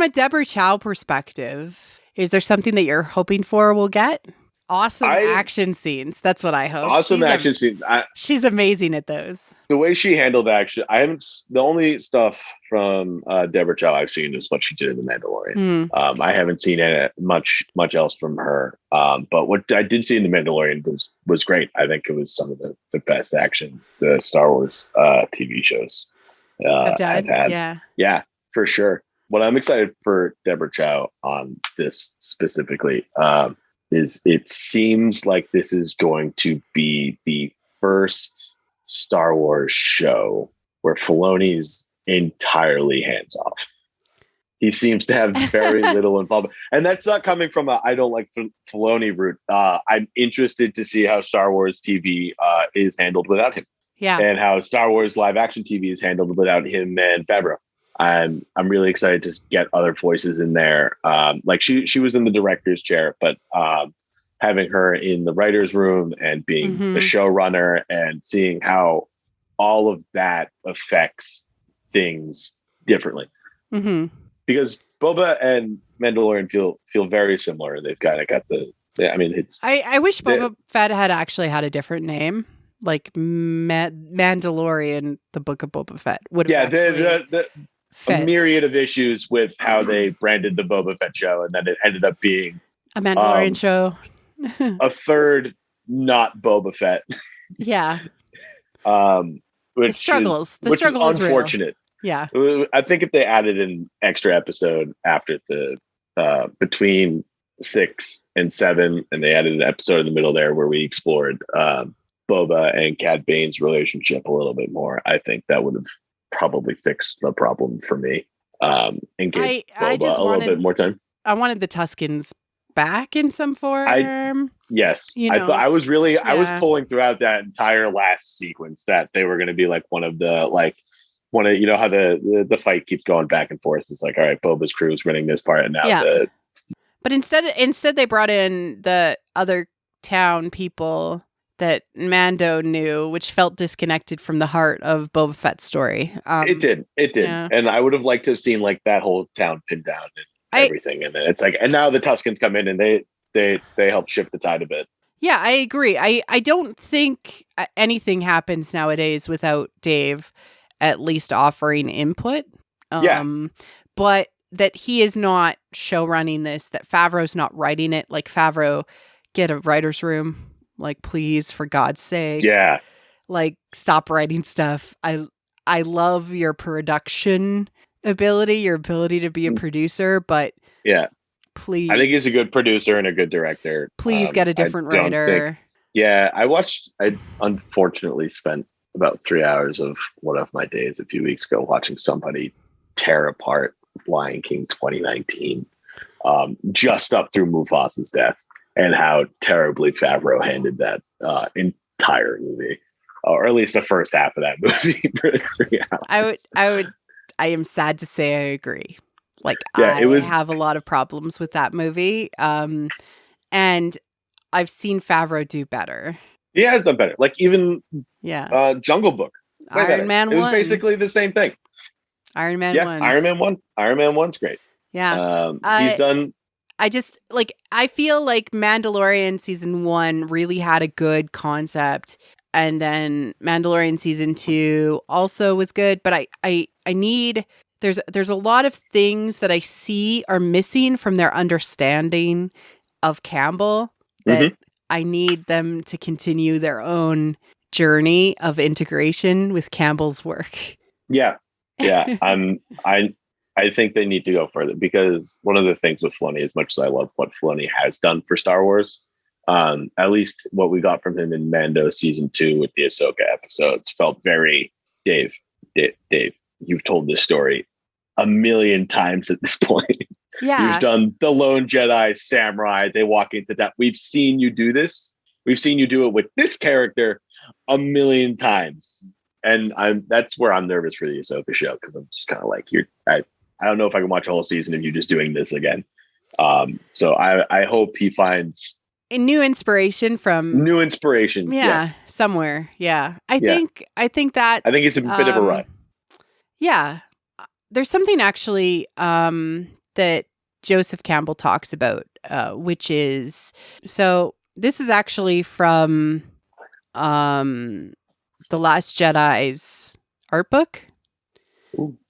a Deborah Chow perspective, is there something that you're hoping for we'll get? Awesome action scenes. That's what I hope. Awesome action scenes. She's amazing at those. The way she handled action, the only stuff from Deborah Chow I've seen is what she did in The Mandalorian. I haven't seen much else from her. But what I did see in The Mandalorian was great. I think it was some of the best action the Star Wars TV shows have had. Yeah, for sure. What I'm excited for Deborah Chow on this specifically is it seems like this is going to be the first Star Wars show where Filoni's entirely hands off. He seems to have very little involvement. And that's not coming from I don't like Filoni route. I'm interested to see how Star Wars TV is handled without him. Yeah. And how Star Wars live action TV is handled without him and Favreau. I'm really excited to get other voices in there. Like she was in the director's chair, but having her in the writer's room and being the showrunner and seeing how all of that affects things differently. Because Boba and Mandalorian feel very similar. They've kind of got I mean, it's. I wish Boba Fett had actually had a different name, like Mandalorian, the Book of Boba Fett would have. Yeah, a myriad of issues with how they branded the Boba Fett show, and then it ended up being a Mandalorian show. A third not Boba Fett. Yeah. Which the struggle is unfortunate. Real. Yeah. I think if they added an extra episode after the between 6 and 7, and they added an episode in the middle there where we explored Boba and Cad Bane's relationship a little bit more, I think that would have probably fixed the problem for me. And gave Boba a little bit more time. I wanted the Tuskens back in some form. Yes. I was pulling throughout that entire last sequence that they were going to be like one of how the fight keeps going back and forth. It's like, all right, Boba's crew is winning this part, and now but instead they brought in the other town people that Mando knew, which felt disconnected from the heart of Boba Fett's story. It did. Yeah. And I would have liked to have seen like that whole town pinned down and everything. And then it's like, and now the Tuskens come in and they help shift the tide a bit. Yeah, I agree. I don't think anything happens nowadays without Dave at least offering input. But that he is not show running this, that Favreau's not writing it. Like, Favreau, get a writer's room. Like, please, for God's sake. Yeah. Like, stop writing stuff. I love your production ability, your ability to be a producer, but please. I think he's a good producer and a good director. Please get a different writer. I unfortunately spent about 3 hours of one of my days a few weeks ago watching somebody tear apart Lion King 2019, just up through Mufasa's death, and how terribly Favreau handled that entire movie, or at least the first half of that movie. For 3 hours. I am sad to say I agree. Like, I have a lot of problems with that movie, and I've seen Favreau do better. He has done better. Like, even Jungle Book, Iron Man 1. It was basically the same thing. Iron Man 1. Iron Man 1. Iron Man 1's great. Yeah. He's done. I feel like Mandalorian season 1 really had a good concept, and then Mandalorian season 2 also was good, but I need, there's a lot of things that I see are missing from their understanding of Campbell that I need them to continue their own journey of integration with Campbell's work. Yeah. I think they need to go further, because one of the things with Filoni, as much as I love what Filoni has done for Star Wars, at least what we got from him in Mando season 2 with the Ahsoka episodes felt very Dave, you've told this story a million times at this point. Yeah. You've done the Lone Jedi, Samurai, they walk into that. We've seen you do this. We've seen you do it with this character a million times. And that's where I'm nervous for the Ahsoka show, because I'm just kind of like, I don't know if I can watch a whole season of you just doing this again. So I hope he finds a new inspiration from somewhere. Yeah. I think it's a bit of a run. Yeah. There's something actually that Joseph Campbell talks about, which is, so this is actually from The Last Jedi's art book.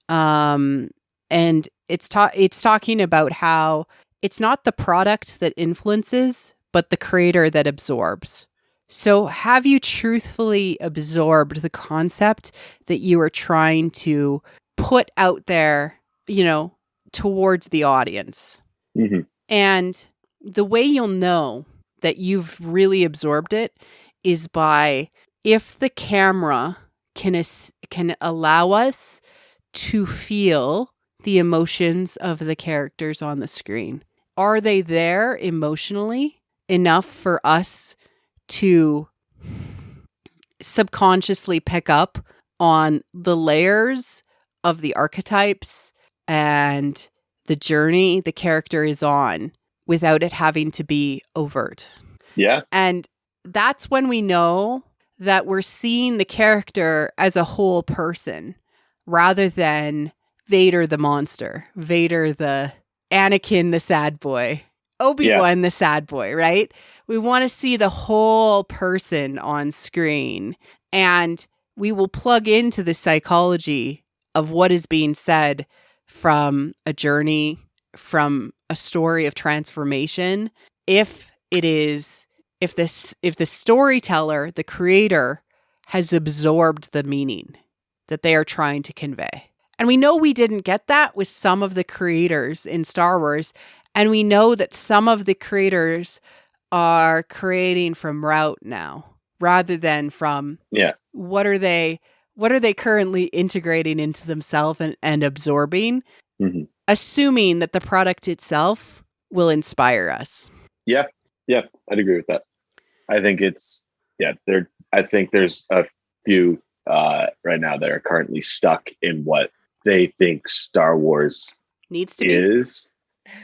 And it's talking about how it's not the product that influences, but the creator that absorbs. So have you truthfully absorbed the concept that you are trying to put out there, towards the audience? And the way you'll know that you've really absorbed it is by, if the camera can allow us to feel the emotions of the characters on the screen. Are they there emotionally enough for us to subconsciously pick up on the layers of the archetypes and the journey the character is on without it having to be overt. Yeah. And that's when we know that we're seeing the character as a whole person rather than Vader the monster, Vader the Anakin the sad boy, Obi-Wan the sad boy, right? We want to see the whole person on screen, and we will plug into the psychology of what is being said from a journey, from a story of transformation. If the storyteller, the creator, has absorbed the meaning that they are trying to convey. And we know we didn't get that with some of the creators in Star Wars. And we know that some of the creators are creating from route now rather than from what are they currently integrating into themselves and absorbing, assuming that the product itself will inspire us. Yeah, I'd agree with that. I think I think there's a few right now that are currently stuck in what they think Star Wars needs to be.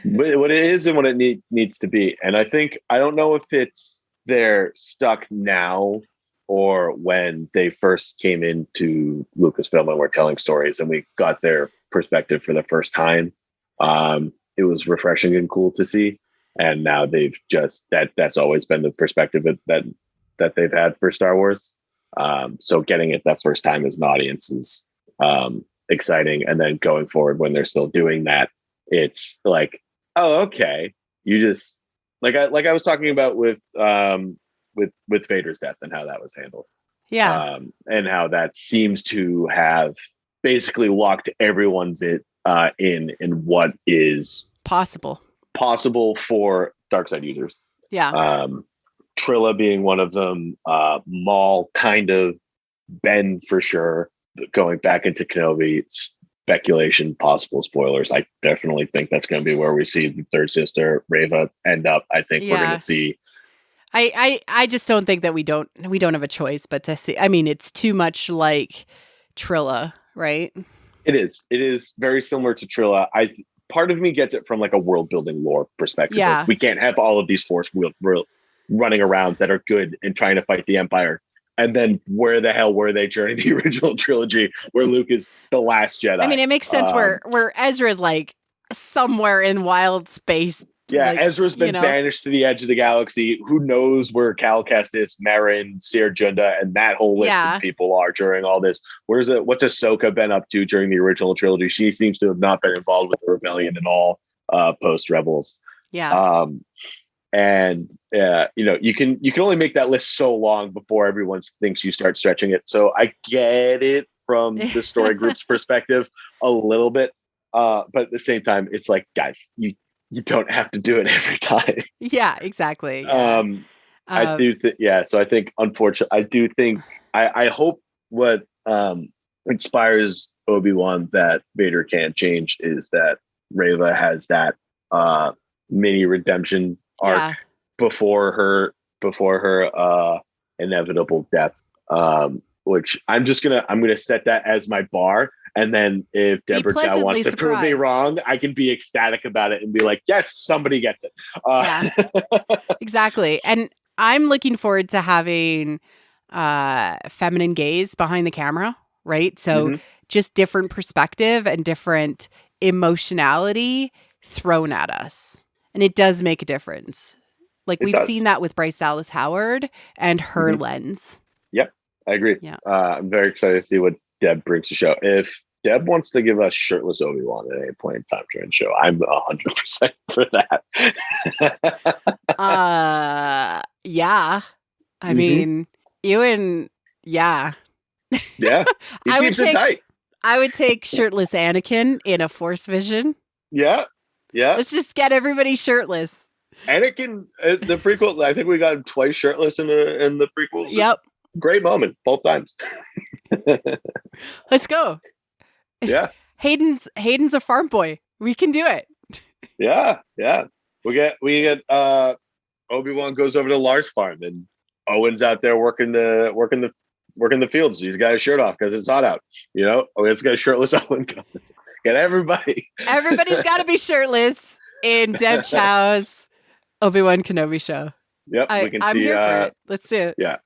What it is and what it needs to be. And I don't know if they're stuck now or when they first came into Lucasfilm and were telling stories and we got their perspective for the first time. It was refreshing and cool to see. And now they've that's always been the perspective that they've had for Star Wars. So getting it that first time as an audience is exciting. And then going forward when they're still doing that, it's like, oh, okay. You just like I was talking about with Vader's death and how that was handled. Yeah. And how that seems to have basically locked everyone's in what is possible for dark side users. Yeah. Trilla being one of them, Maul kind of, Ben for sure, going back into Kenobi, speculation, possible spoilers. I definitely think that's going to be where we see the third sister, Reva, end up. I think we're going to see. I just don't think that we don't have a choice but to see. I mean, it's too much like Trilla, right? It is very similar to Trilla. Part of me gets it from like a world building lore perspective. Yeah. Like, we can't have all of these Force running around that are good and trying to fight the Empire. And then where the hell were they during the original trilogy where Luke is the last Jedi? I mean, it makes sense where Ezra's like somewhere in wild space. Yeah, like, Ezra's been banished to the edge of the galaxy. Who knows where Cal Kestis, Marin, Ser Junda, and that whole list of people are during all this? What's Ahsoka been up to during the original trilogy? She seems to have not been involved with the rebellion at all post Rebels. Yeah. And you can only make that list so long before everyone thinks you start stretching it. So I get it from the story group's perspective a little bit, but at the same time, it's like, guys, you don't have to do it every time. Yeah, exactly. Yeah. I do think, so I think, unfortunately, I hope what inspires Obi-Wan that Vader can't change is that Reva has that mini redemption arc before her inevitable death, which I'm gonna set that as my bar. And then if Deborah Chow wants to prove me wrong, I can be ecstatic about it and be like, yes, somebody gets it. Exactly. And I'm looking forward to having feminine gaze behind the camera, right? So just different perspective and different emotionality thrown at us. And it does make a difference. Like we've seen that with Bryce Dallas Howard and her lens. Yep, I agree. Yeah. I'm very excited to see what Deb brings to the show. If Deb wants to give us shirtless Obi-Wan at any point in time during the show, I'm 100% for that. Yeah. I mean, Ewan, yeah. Yeah. I would take shirtless Anakin in a Force vision. Yeah. Yeah. Let's just get everybody shirtless. Anakin, the prequel, I think we got him twice shirtless in the prequels. Yep. Great moment, both times. Let's go. Yeah. Hayden's a farm boy. We can do it. Yeah. We get Obi-Wan goes over to Lars farm and Owen's out there working the working the fields. He's got his shirt off because it's hot out. You know, it's got a shirtless Owen coming. Get everybody. Everybody's got to be shirtless in Deb Chow's Obi-Wan Kenobi show. Yep, I'm here for it. Let's do it. Yeah.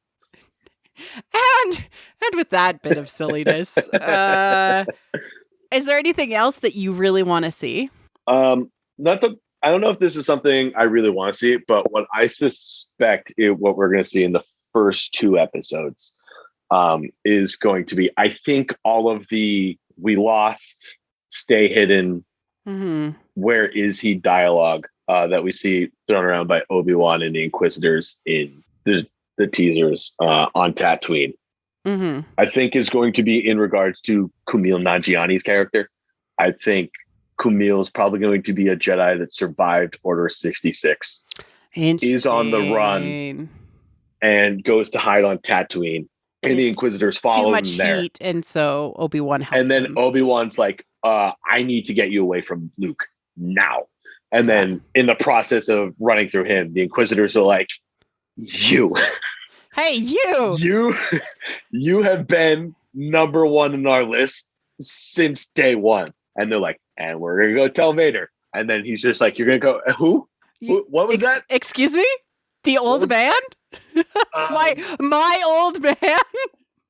And with that bit of silliness, is there anything else that you really want to see? I don't know if this is something I really want to see, but what I suspect what we're going to see in the first 2 episodes is going to be, I think, all of the "we lost, stay hidden, where is he" dialogue that we see thrown around by Obi-Wan and the Inquisitors in the teasers on Tatooine. I think is going to be in regards to Kumail Nanjiani's character. I think Kumail is probably going to be a Jedi that survived Order 66. Is on the run and goes to hide on Tatooine, and the Inquisitors follow him there. Heat, and so Obi-Wan helps him. And then Obi-Wan's like, I need to get you away from Luke now. And then in the process of running through him, the Inquisitors are like, hey, you have been number 1 in our list since day 1. And they're like, and we're going to go tell Vader. And then he's just like, you're going to go, who? What was that? Excuse me? The old man? My old man?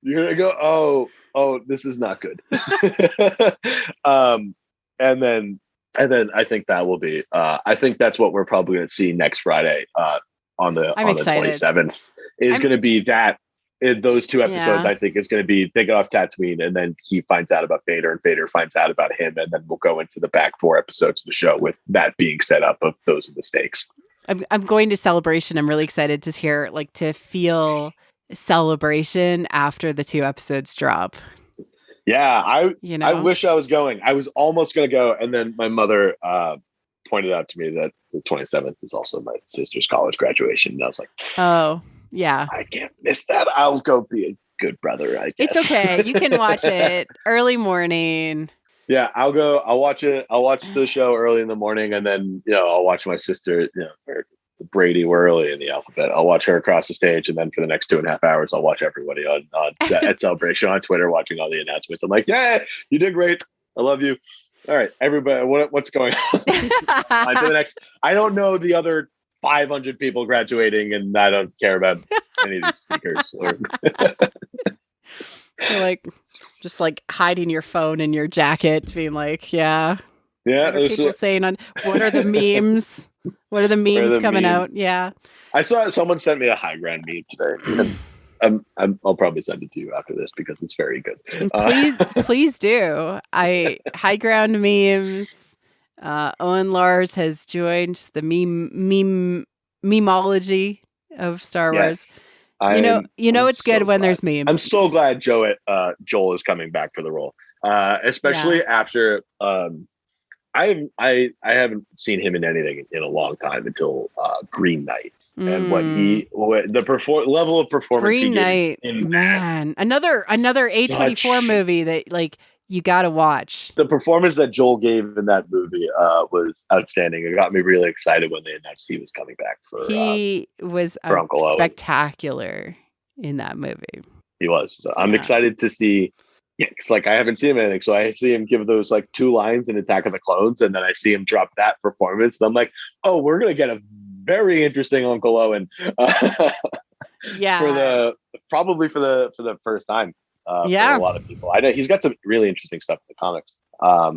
You're going to go, oh, this is not good. And then I think that will be, I think that's what we're probably going to see next Friday on the 27th. Is going to be that. In those 2 episodes, I think is going to be they get off Tatooine, and then he finds out about Vader, and Vader finds out about him, and then we'll go into the back 4 episodes of the show with that being set up of those are the stakes. I'm going to Celebration. I'm really excited to feel celebration after the 2 episodes drop. Yeah, I wish I was going. I was almost going to go, and then my mother pointed out to me that the 27th is also my sister's college graduation, and I was like, oh. Yeah. I can't miss that. I'll go be a good brother, I guess. It's okay. You can watch it early morning. Yeah, I'll go. I'll watch it. I'll watch the show early in the morning, and then I'll watch my sister, Brady, we're early in the alphabet. I'll watch her across the stage, and then for the next 2.5 hours, I'll watch everybody on at Celebration on Twitter, watching all the announcements. I'm like, yeah, you did great. I love you. All right, everybody, what's going on? On to the next. I don't know the other 500 people graduating, and I don't care about any of these speakers. You're just hiding your phone in your jacket, being like, yeah. What are people saying on what are the memes? What are the memes coming out? Yeah. I saw someone sent me a high ground meme today. I'll probably send it to you after this because it's very good. Please do. High ground memes. Owen Lars has joined the memeology of Star Wars. Yes. It's good when there's memes. I'm so glad Joel is coming back for the role, especially after I haven't seen him in anything in a long time until Green Knight. And level of performance Green Knight, man, another A24 movie that you got to watch. The performance that Joel gave in that movie was outstanding. It got me really excited when they announced he was coming back he was spectacular in that movie. He was. So I'm excited to see. Yeah, it's I haven't seen him in anything, so I see him give those 2 lines in Attack of the Clones, and then I see him drop that performance, and I'm like, oh, we're gonna get a very interesting Uncle Owen. Probably for the first time. For a lot of people. I know he's got some really interesting stuff in the comics,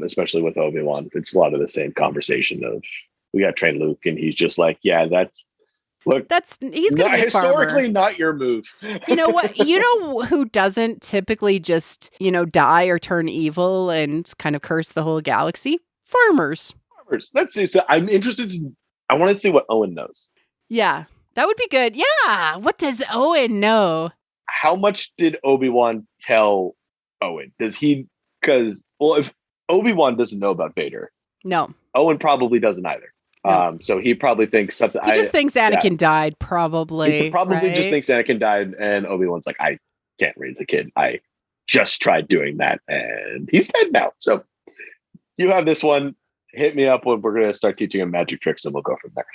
especially with Obi-Wan. It's a lot of the same conversation of we got to train Luke, and he's just like, yeah, he's gonna be historically not your move. You know what? You know who doesn't typically just die or turn evil and kind of curse the whole galaxy? Farmers. Let's see. So I'm interested. I want to see what Owen knows. Yeah, that would be good. Yeah, what does Owen know? How much did Obi-Wan tell Owen? Does he? Because if Obi-Wan doesn't know about Vader, no, Owen probably doesn't either. No. So he probably thinks something. He just thinks Anakin died. Probably. He probably just thinks Anakin died, and Obi-Wan's like, I can't raise a kid. I just tried doing that, and he's dead now. So you have this one. Hit me up when we're going to start teaching him magic tricks, and we'll go from there.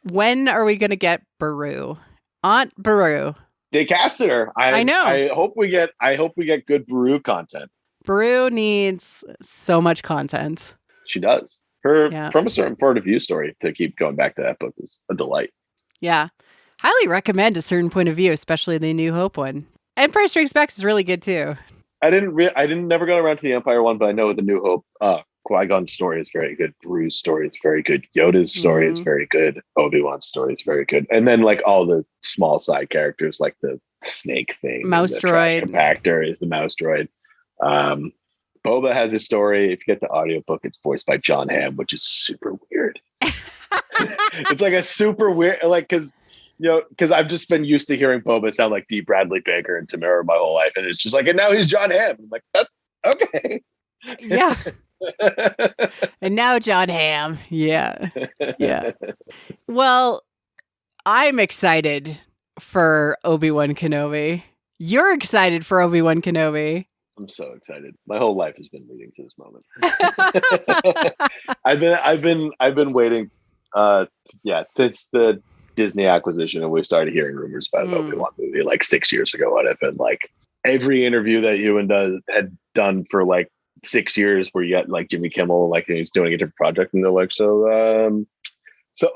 When are we going to get Beru? Aunt Beru. They casted her. I know. I hope we get good Beru content. Beru needs so much content. She does. Her From a Certain Point of View story, to keep going back to that book, is a delight. Yeah. Highly recommend A Certain Point of View, especially the New Hope one. Empire Strikes Back is really good too. I didn't never go around to the Empire one, but I know the New Hope Qui-Gon's story is very good. Beru's story is very good. Yoda's story is very good. Obi-Wan's story is very good. And then like all the small side characters, like the snake thing, mouse droid, the compactor is the mouse droid. Boba has a story. If you get the audiobook, it's voiced by John Hamm, which is super weird. It's like a super weird, like, because I've just been used to hearing Boba sound like D. Bradley Baker and Tamara my whole life, and it's just like, and now he's John Hamm. I'm like, okay, yeah. And now John Hamm, yeah. Well, I'm excited for Obi-Wan Kenobi. You're excited for Obi-Wan Kenobi. I'm so excited. My whole life has been leading to this moment. I've been waiting since the Disney acquisition, and we started hearing rumors about an Obi-Wan movie like 6 years ago. And I've been like, every interview that Ewan had done for like 6 years, where you got like Jimmy Kimmel, like he's doing a different project, and they're like, so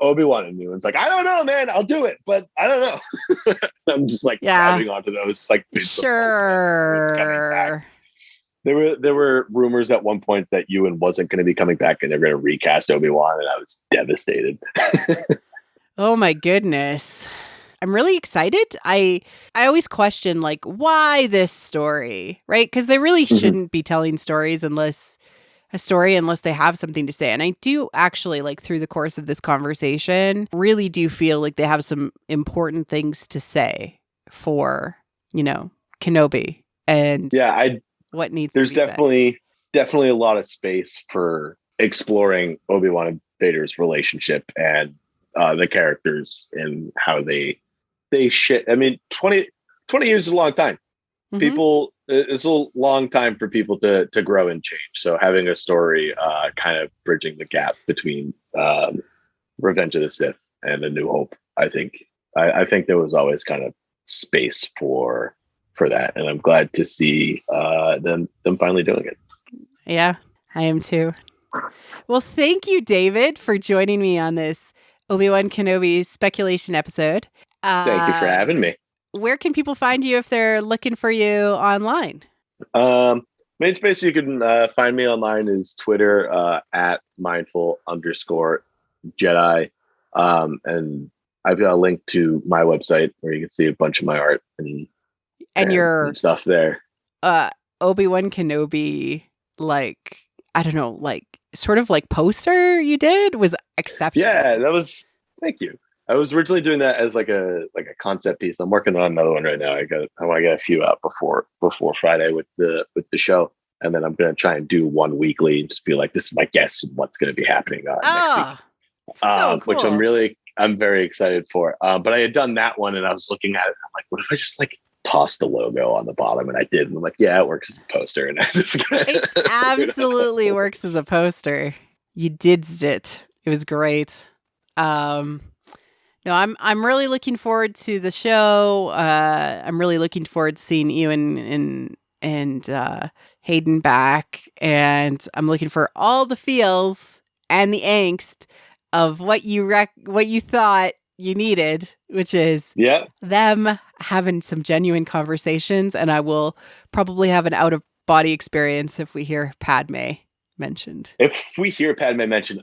Obi-Wan, and Ewan's like, I don't know, man, I'll do it, but I don't know. I'm just like grabbing onto those like sure. There were rumors at one point that Ewan wasn't going to be coming back, and they're going to recast Obi-Wan, and I was devastated. Oh my goodness. I'm really excited. I always question like, why this story, right? Because they really shouldn't be telling stories unless they have something to say. And I do actually, like, through the course of this conversation, really do feel like they have some important things to say for, Kenobi and what needs to be said. There's definitely a lot of space for exploring Obi-Wan and Vader's relationship and the characters and how they shit. I mean, 20 years is a long time. It's a long time for people to grow and change. So having a story kind of bridging the gap between Revenge of the Sith and A New Hope, I think there was always kind of space for that, and I'm glad to see them finally doing it. Yeah, I am too. Well, thank you, David, for joining me on this Obi-Wan Kenobi speculation episode. Thank you for having me. Where can people find you if they're looking for you online? Main space you can find me online is Twitter at mindful_Jedi. And I've got a link to my website where you can see a bunch of my art and your stuff there. Obi-Wan Kenobi, like, I don't know, like sort of like poster you did was exceptional. Yeah, thank you. I was originally doing that as like a concept piece. I'm working on another one right now. I want to get a few out before Friday with the show, and then I'm going to try and do one weekly and just be like, this is my guess and what's going to be happening next week. So cool. Which I'm very excited for. But I had done that one, and I was looking at it. I'm like, what if I just like tossed the logo on the bottom? And I did. And I'm like, yeah, it works as a poster. And it absolutely works as a poster. You did it. It was great. No, I'm really looking forward to the show. I'm really looking forward to seeing Ewan and Hayden back, and I'm looking for all the feels and the angst of what you thought you needed, which is them having some genuine conversations. And I will probably have an out of body experience if we hear Padme mentioned. If we hear Padme mentioned,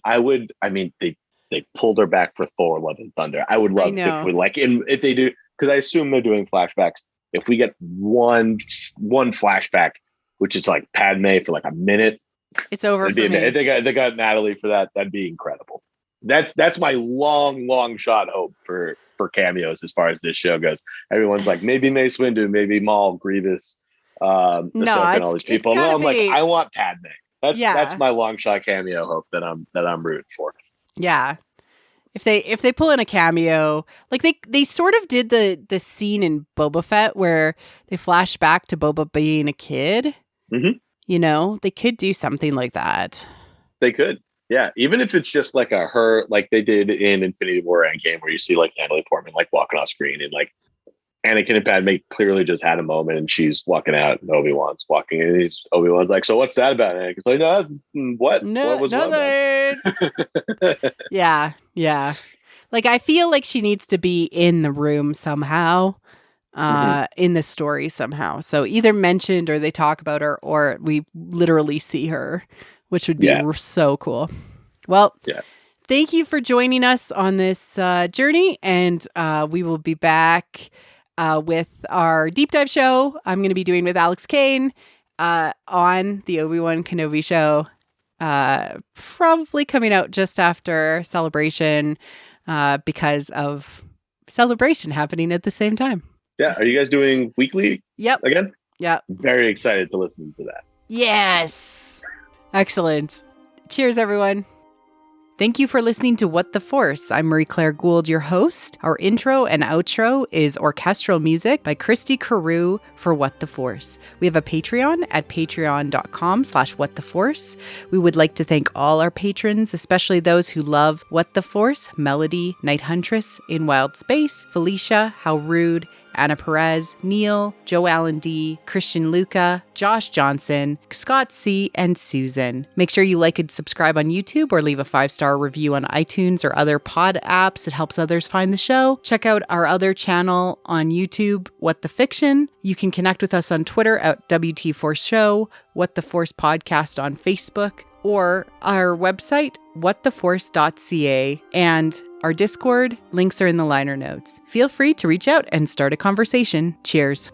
they pulled her back for Thor: Love and Thunder. I would love if they do, because I assume they're doing flashbacks. If we get one flashback, which is like Padme for like a minute, it's over for me. If they got Natalie for that, that'd be incredible. That's my long shot hope for cameos as far as this show goes. Everyone's like, maybe Mace Windu, maybe Maul, Grievous, Ahsoka, and all these people. And I'm like, I want Padme. That's my long shot cameo hope that I'm rooting for. Yeah. If they pull in a cameo, like they sort of did the scene in Boba Fett where they flash back to Boba being a kid. Mm-hmm. They could do something like that. They could. Yeah. Even if it's just like her, like they did in Infinity War Endgame, where you see like Natalie Portman like walking off screen and like Anakin and Padme clearly just had a moment, and she's walking out, and Obi-Wan's walking in, and Obi-Wan's like, "So what's that about?" And Anakin's like, "No, what? No, What was nothing." Yeah. Like, I feel like she needs to be in the room somehow, in the story somehow. So either mentioned, or they talk about her, or we literally see her, which would be so cool. Well, thank you for joining us on this journey, and we will be back with our deep dive show I'm going to be doing with Alex Kane on the Obi-Wan Kenobi show, probably coming out just after Celebration, because of Celebration happening at the same time. Yeah. Are you guys doing weekly? Yep. Again? Yep. Very excited to listen to that. Yes. Excellent. Cheers, everyone. Thank you for listening to What the Force. I'm Marie-Claire Gould, your host. Our intro and outro is orchestral music by Christy Carew for What the Force. We have a Patreon at patreon.com/whattheforce. We would like to thank all our patrons, especially those who love What the Force: Melody, Night Huntress, In Wild Space, Felicia, How Rude, Anna Perez, Neil, Joe Allen D, Christian Luca, Josh Johnson, Scott C, and Susan. Make sure you like and subscribe on YouTube, or leave a 5-star review on iTunes or other pod apps. It helps others find the show. Check out our other channel on YouTube, What the Fiction. You can connect with us on Twitter at WT Force Show, What the Force Podcast on Facebook, or our website, whattheforce.ca, and our Discord. Links are in the liner notes. Feel free to reach out and start a conversation. Cheers.